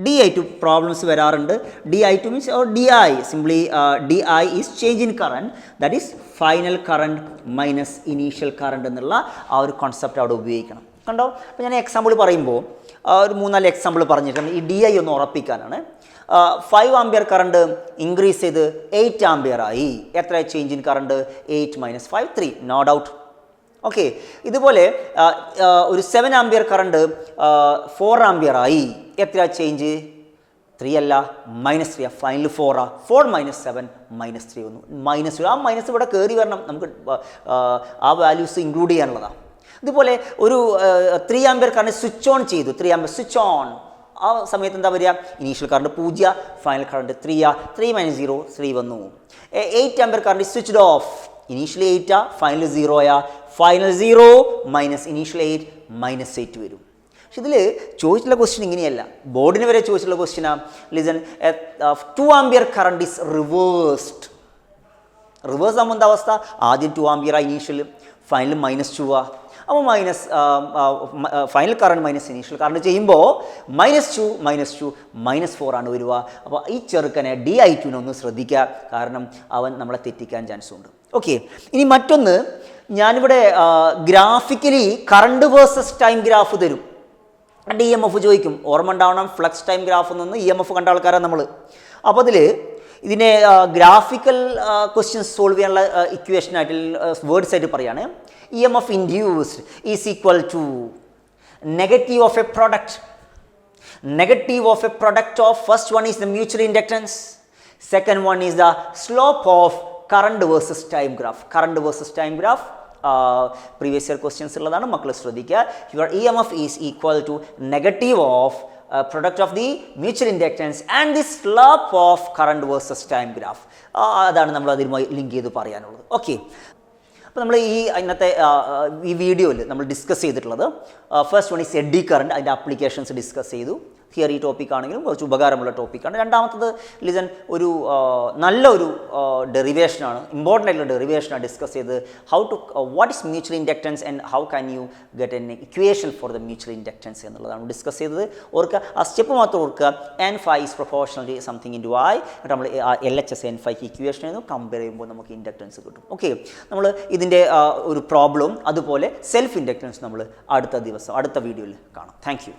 di2 പ്രോബ്ലംസ് വരാറുണ്ട്. di2 means di, simply di is change in current, that is final current minus initial current എന്നുള്ള ആ ഒരു concept അവിടെ ഉപയോഗിക്കണം. കണ്ടോ, അപ്പോൾ ഞാൻ എക്സാമ്പിൾ പറയുമ്പോൾ ഒരു 3-4 എക്സാമ്പിൾ പറഞ്ഞിട്ടുണ്ട്. ഈ di ഒന്ന് ഉറപ്പിക്കാനാണ്. 5 ആംപിയർ കറണ്ട് ഇൻക്രീസ് ചെയ്ത് 8 ആംപിയർ ആയി. എത്ര change in current? 8 - 5 3, no doubt. Okay, ഇതുപോലെ ഒരു 7 ആംപിയർ കറണ്ട് 4 ആംപിയർ ആയി. എത്ര ചേഞ്ച്? 3 അല്ല, -3. ഫൈനൽ 4 4 - 7 -3 വന്നു. -3, ആ മൈനസ് ഇവിടെ കയറി വരണം, നമുക്ക് ആ വാല്യൂസ് ഇൻക്ലൂഡ് ചെയ്യാനുള്ളതാണ്. ഇതുപോലെ ഒരു 3 ആംപിയർ കറണ്ട് സ്വിച്ച് ഓൺ ചെയ്തു. 3 ആംപിയർ സ്വിച്ച് ഓൺ, ആ സമയത്ത് എന്താ വരിക? ഇനീഷ്യൽ കറണ്ട് 0, ഫൈനൽ കറണ്ട് 3, 3 - 0 3 വന്നു. 8 ampere current switched off. Initially 8, final 0, final 0 minus initial 8 -8 വരും. പക്ഷെ ഇതിൽ ചോദിച്ചിട്ടുള്ള ക്വസ്റ്റ്യൻ ഇങ്ങനെയല്ല, ബോർഡിന് വരെ ചോദിച്ചിട്ടുള്ള ക്വസ്റ്റ്യനാണ്. Listen, 2 ampere current is reversed. Reverse ആകുമ്പോൾ എന്താ അവസ്ഥ? ആദ്യം 2 ആംപിയർ ഇനീഷ്യൽ, ഫൈനൽ -2. അപ്പോൾ final current minus initial current ചെയ്യുമ്പോൾ -2 -4 ആണ് വരിക. അപ്പോൾ ഈ ചെറുക്കനെ di2 ഒന്ന് ശ്രദ്ധിക്കുക, കാരണം അവൻ നമ്മളെ തെറ്റിക്കാൻ ചാൻസ് ഉണ്ട്. ഓക്കെ, ഇനി മറ്റൊന്ന്, ഞാനിവിടെ graphically current versus time graph തരും. എന്നിട്ട് ഇ എം എഫ് ചോദിക്കും. ഓർമ്മ ഉണ്ടാവണം, ഫ്ലക്സ് ടൈം ഗ്രാഫിൽ നിന്ന് ഇ എം എഫ് കണ്ട ആൾക്കാരാണ് നമ്മൾ. അപ്പോൾ അതിൽ ഇതിനെ ഗ്രാഫിക്കൽ ക്വസ്റ്റ്യൻസ് സോൾവ് ചെയ്യാനുള്ള ഇക്വേഷനായിട്ട് വേർഡ്സ് ആയിട്ട് പറയുകയാണ്. E M F induced is equal to negative of a product. Negative of a product of first one is the mutual inductance, second one is the slope of current versus time graph. Current versus time graph previous year questions ഉള്ളതാണ്, മക്കൾ ശ്രദ്ധിക്കുക. Your EMF is equal to negative of product of the mutual inductance and the slope of current versus time graph. അതാണ് നമ്മൾ അതിനുമായി link ചെയ്ത് പറയാനുള്ളത്. Okay, അപ്പോൾ നമ്മൾ ഇന്നത്തെ ഈ വീഡിയോയിൽ നമ്മൾ ഡിസ്കസ് ചെയ്തിട്ടുള്ളത് first one is eddy current, അതിൻ്റെ ആപ്ലിക്കേഷൻസ് ഡിസ്കസ് ചെയ്തു. തിയറി ടോപ്പിക് ആണെങ്കിലും കുറച്ച് ഉപകാരമുള്ള ടോപ്പിക്കാണ്. രണ്ടാമത്തത് ലിസൺ ഒരു നല്ലൊരു ഡെറിവേഷനാണ്, ഇമ്പോർട്ടൻ്റ് ആയിട്ടുള്ള ഡെറിവേഷനാണ് ഡിസ്കസ് ചെയ്ത്. How to what is mutual inductance and how can you get an equation for the mutual inductance എന്നുള്ളതാണ് ഡിസ്കസ് ചെയ്തത്. ഓർക്കുക, ആ സ്റ്റെപ്പ് മാത്രം ഓർക്കുക. N phi is proportional something in to I. എന്നിട്ട് നമ്മൾ LHS N5 ഇക്വേഷൻ ആയിരുന്നു, കമ്പയർ ചെയ്യുമ്പോൾ നമുക്ക് ഇൻഡക്റ്റൻസ് കിട്ടും. ഓക്കെ, നമ്മൾ ഇതിൻ്റെ ഒരു പ്രോബ്ലം അതുപോലെ സെൽഫ് ഇൻഡക്റ്റൻസ് നമ്മൾ അടുത്ത ദിവസം അടുത്ത വീഡിയോയിൽ കാണാം. Thank you.